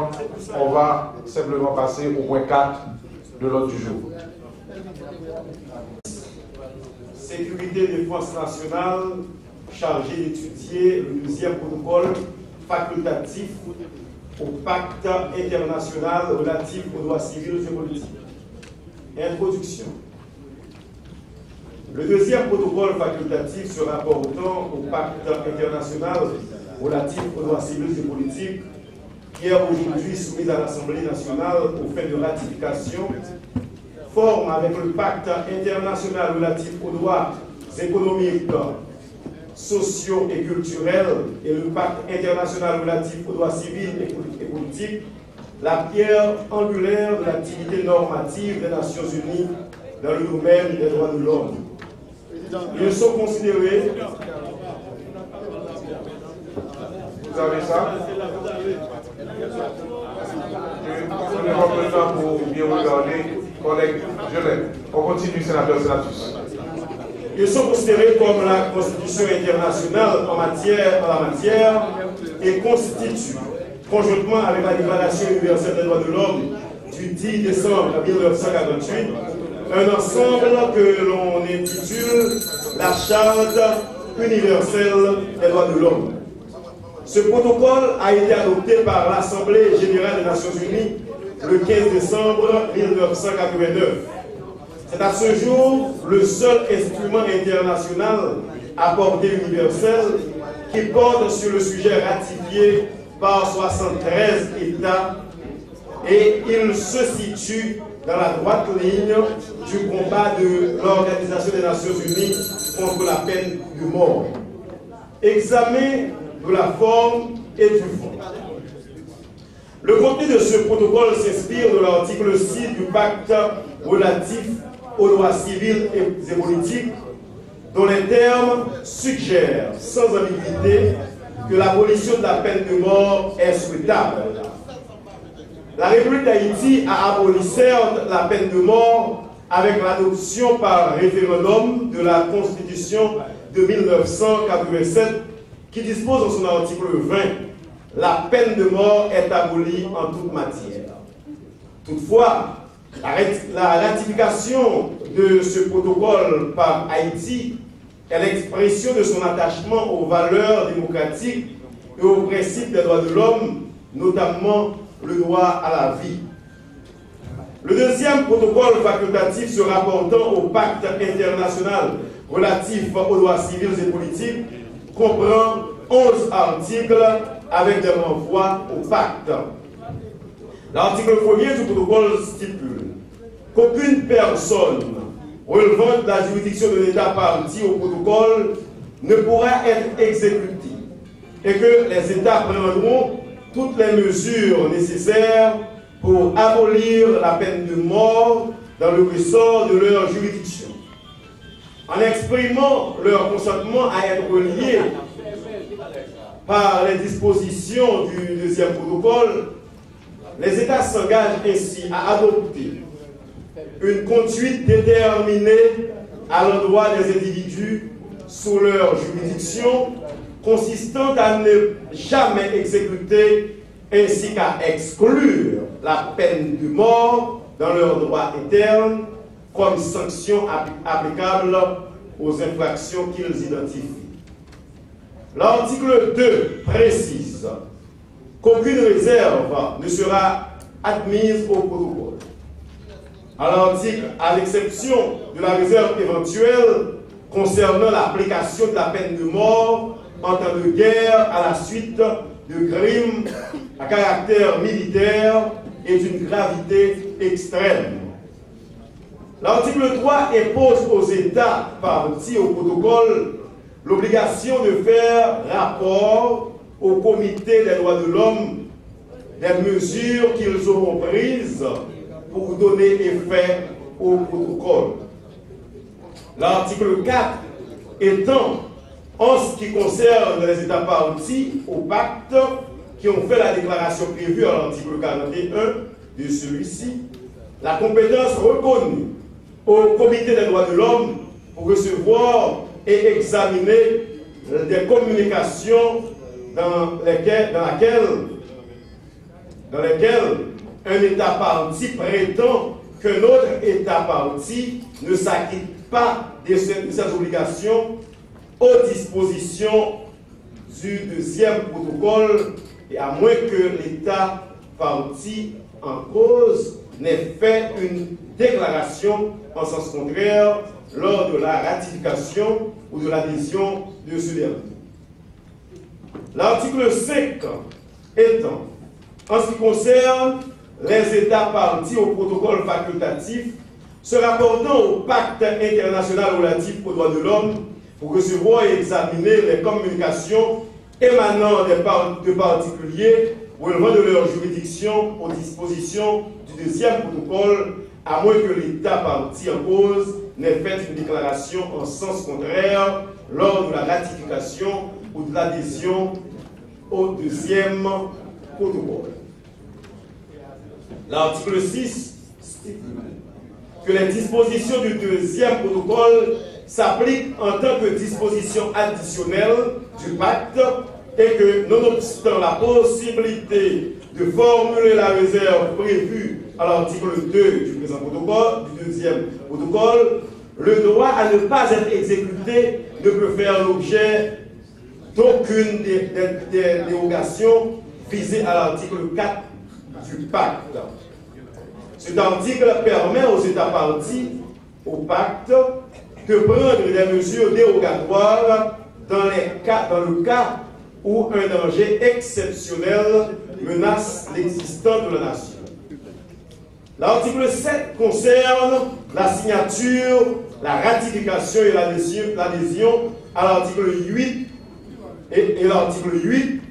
on va simplement passer au point 4 de l'ordre du jour. Sécurité et défense nationale chargé d'étudier le 2e protocole facultatif au pacte international relatif aux droits civils et politiques. Introduction. Le 2e protocole facultatif se rapportant au pacte international relatif aux droits civils et politiques, qui est aujourd'hui soumis à l'Assemblée nationale aux fins de ratification, forme avec le pacte international relatif aux droits économiques, sociaux et culturels et le pacte international relatif aux droits civils et politiques, la pierre angulaire de l'activité normative des Nations Unies dans le domaine des droits de l'homme. Ils sont considérés. Vous avez ça? Je vais prendre le temps pour bien regarder. Collègue, je l'ai. On continue, sénateur Senatus. Ils sont considérés comme la Constitution internationale en la matière et constituent, conjointement avec la Déclaration universelle des droits de l'homme du 10 décembre 1948, un ensemble que l'on intitule la Charte universelle des droits de l'homme. Ce protocole a été adopté par l'Assemblée générale des Nations Unies le 15 décembre 1989. C'est à ce jour le seul instrument international à portée universelle qui porte sur le sujet ratifié par 73 États et il se situe dans la droite ligne du combat de l'Organisation des Nations Unies contre la peine de mort. Examen de la forme et du fond. Le contenu de ce protocole s'inspire de l'article 6 du pacte relatif aux droits civils et politiques, dont les termes suggèrent sans ambiguïté que l'abolition de la peine de mort est souhaitable. La République d'Haïti a aboli certes la peine de mort avec l'adoption par référendum de la Constitution de 1987 qui dispose en son article 20 « La peine de mort est abolie en toute matière ». Toutefois, la ratification de ce protocole par Haïti est l'expression de son attachement aux valeurs démocratiques et aux principes des droits de l'homme, notamment le droit à la vie. Le deuxième protocole facultatif se rapportant au pacte international relatif aux droits civils et politiques comprend 11 articles avec des renvois au pacte. L'article 1er du protocole stipule qu'aucune personne relevant de la juridiction de l'État parti au protocole ne pourra être exécutée et que les États prendront toutes les mesures nécessaires pour abolir la peine de mort dans le ressort de leur juridiction. En exprimant leur consentement à être liés par les dispositions du deuxième protocole, les États s'engagent ainsi à adopter une conduite déterminée à l'endroit des individus sous leur juridiction, consistant à ne jamais exécuter ainsi qu'à exclure la peine de mort dans leur droit interne comme sanction applicable aux infractions qu'ils identifient. L'article 2 précise qu'aucune réserve ne sera admise au protocole. À l'exception de la réserve éventuelle concernant l'application de la peine de mort en temps de guerre à la suite de crimes à caractère militaire et d'une gravité extrême. L'article 3 impose aux États partis au protocole l'obligation de faire rapport au Comité des droits de l'homme des mesures qu'ils auront prises pour donner effet au protocole. L'article 4 étant, en ce qui concerne les États partis au pacte qui ont fait la déclaration prévue à l'article 41 de celui-ci, la compétence reconnue au Comité des droits de l'homme pour recevoir et examiner des communications dans lesquelles un État parti prétend qu'un autre État parti ne s'acquitte pas de ses obligations aux dispositions du deuxième protocole, et à moins que l'État parti en cause n'ait fait une déclaration en sens contraire lors de la ratification ou de l'adhésion de ce dernier. L'article 5 étant, en ce qui concerne les États partis au protocole facultatif se rapportant au pacte international relatif aux droits de l'homme pour recevoir et examiner les communications émanant de particuliers relevant de leur juridiction aux dispositions du deuxième protocole, à moins que l'État parti en cause n'ait fait une déclaration en sens contraire lors de la ratification ou de l'adhésion au deuxième protocole. L'article 6 stipule que les dispositions du deuxième protocole s'appliquent en tant que disposition additionnelle du pacte et que, nonobstant la possibilité de formuler la réserve prévue à l'article 2 du présent protocole, du deuxième protocole, le droit à ne pas être exécuté ne peut faire l'objet d'aucune des dérogations visées à l'article 4 du pacte. Cet article permet aux États partis au pacte de prendre des mesures dérogatoires dans le cas où un danger exceptionnel menace l'existence de la nation. L'article 7 concerne la signature, la ratification et l'adhésion à l'article 8 et l'article 8,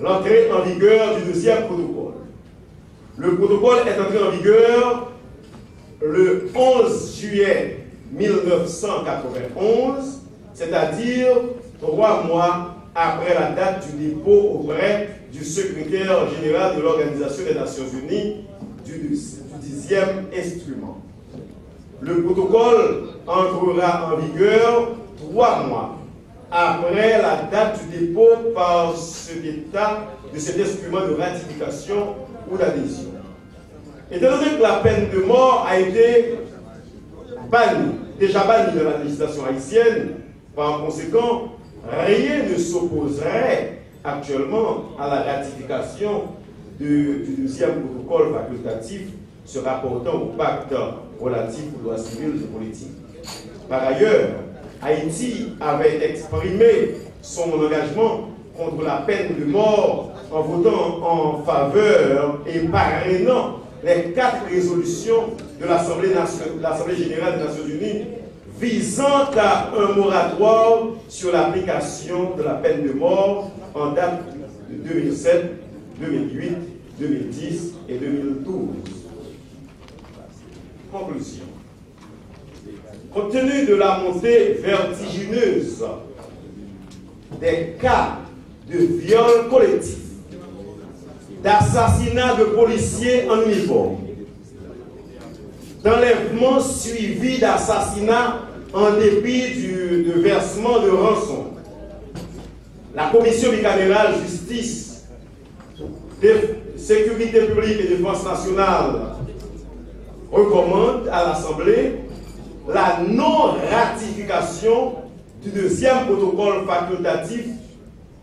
l'entrée en vigueur du deuxième protocole. Le protocole est entré en vigueur le 11 juillet 1991, c'est-à-dire 3 mois après la date du dépôt auprès du secrétaire général de l'Organisation des Nations Unies du 10e instrument. Le protocole entrera en vigueur 3 mois après la date du dépôt par cet État de cet instrument de ratification ou d'adhésion. Étant donné que la peine de mort a été déjà bannie de la législation haïtienne, par conséquent, rien ne s'opposerait actuellement à la ratification du deuxième protocole facultatif se rapportant au pacte relatif aux droits civils et politiques. Par ailleurs, Haïti avait exprimé son engagement contre la peine de mort en votant en faveur et parrainant les 4 résolutions de l'Assemblée générale des Nations Unies visant à un moratoire sur l'application de la peine de mort en date de 2007, 2008, 2010 et 2012. Conclusion. Compte tenu de la montée vertigineuse des cas de viol collectif, d'assassinat de policiers en uniforme, d'enlèvement suivi d'assassinat en dépit de versement de rançon, la commission bicamérale justice, sécurité publique et défense nationale recommande à l'Assemblée la non-ratification du deuxième protocole facultatif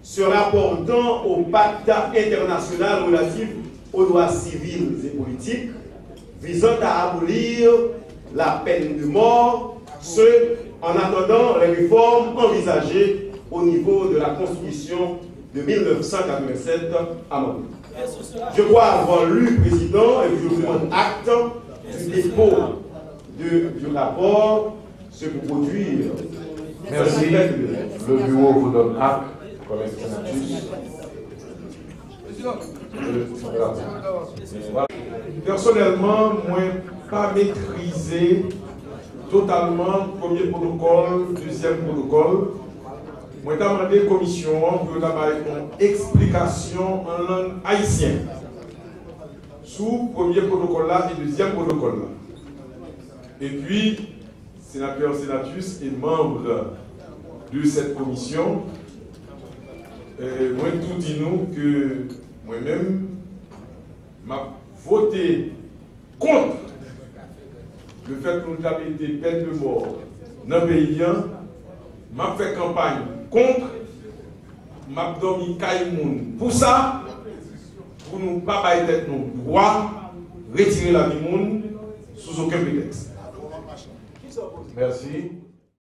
se rapportant au pacte international relatif aux droits civils et politiques visant à abolir la peine de mort, ce en attendant les réformes envisagées au niveau de la Constitution de 1987 amendée. Je crois avoir lu, Président, et je vous demande acte du dépôt du rapport, ce que produire. Merci. Le bureau vous donne acte, collègue sénatrice. Personnellement, moi, pas maîtriser totalement le premier protocole, deuxième protocole. Moi, j'ai demandé à la commission pour avoir une explication en langue haïtienne sous le premier protocole là et le deuxième protocole là. Et puis, sénateur, sénatrice et membre de cette commission, moi tout dit nous que moi-même, m'a voté contre le fait que nous avons été peine de mort dans le pays, m'a fait campagne contre, m'a dormi Kaimoun. Pour ça, pour nous pas être nos droits, retirer la vie monde sous aucun prétexte. Merci.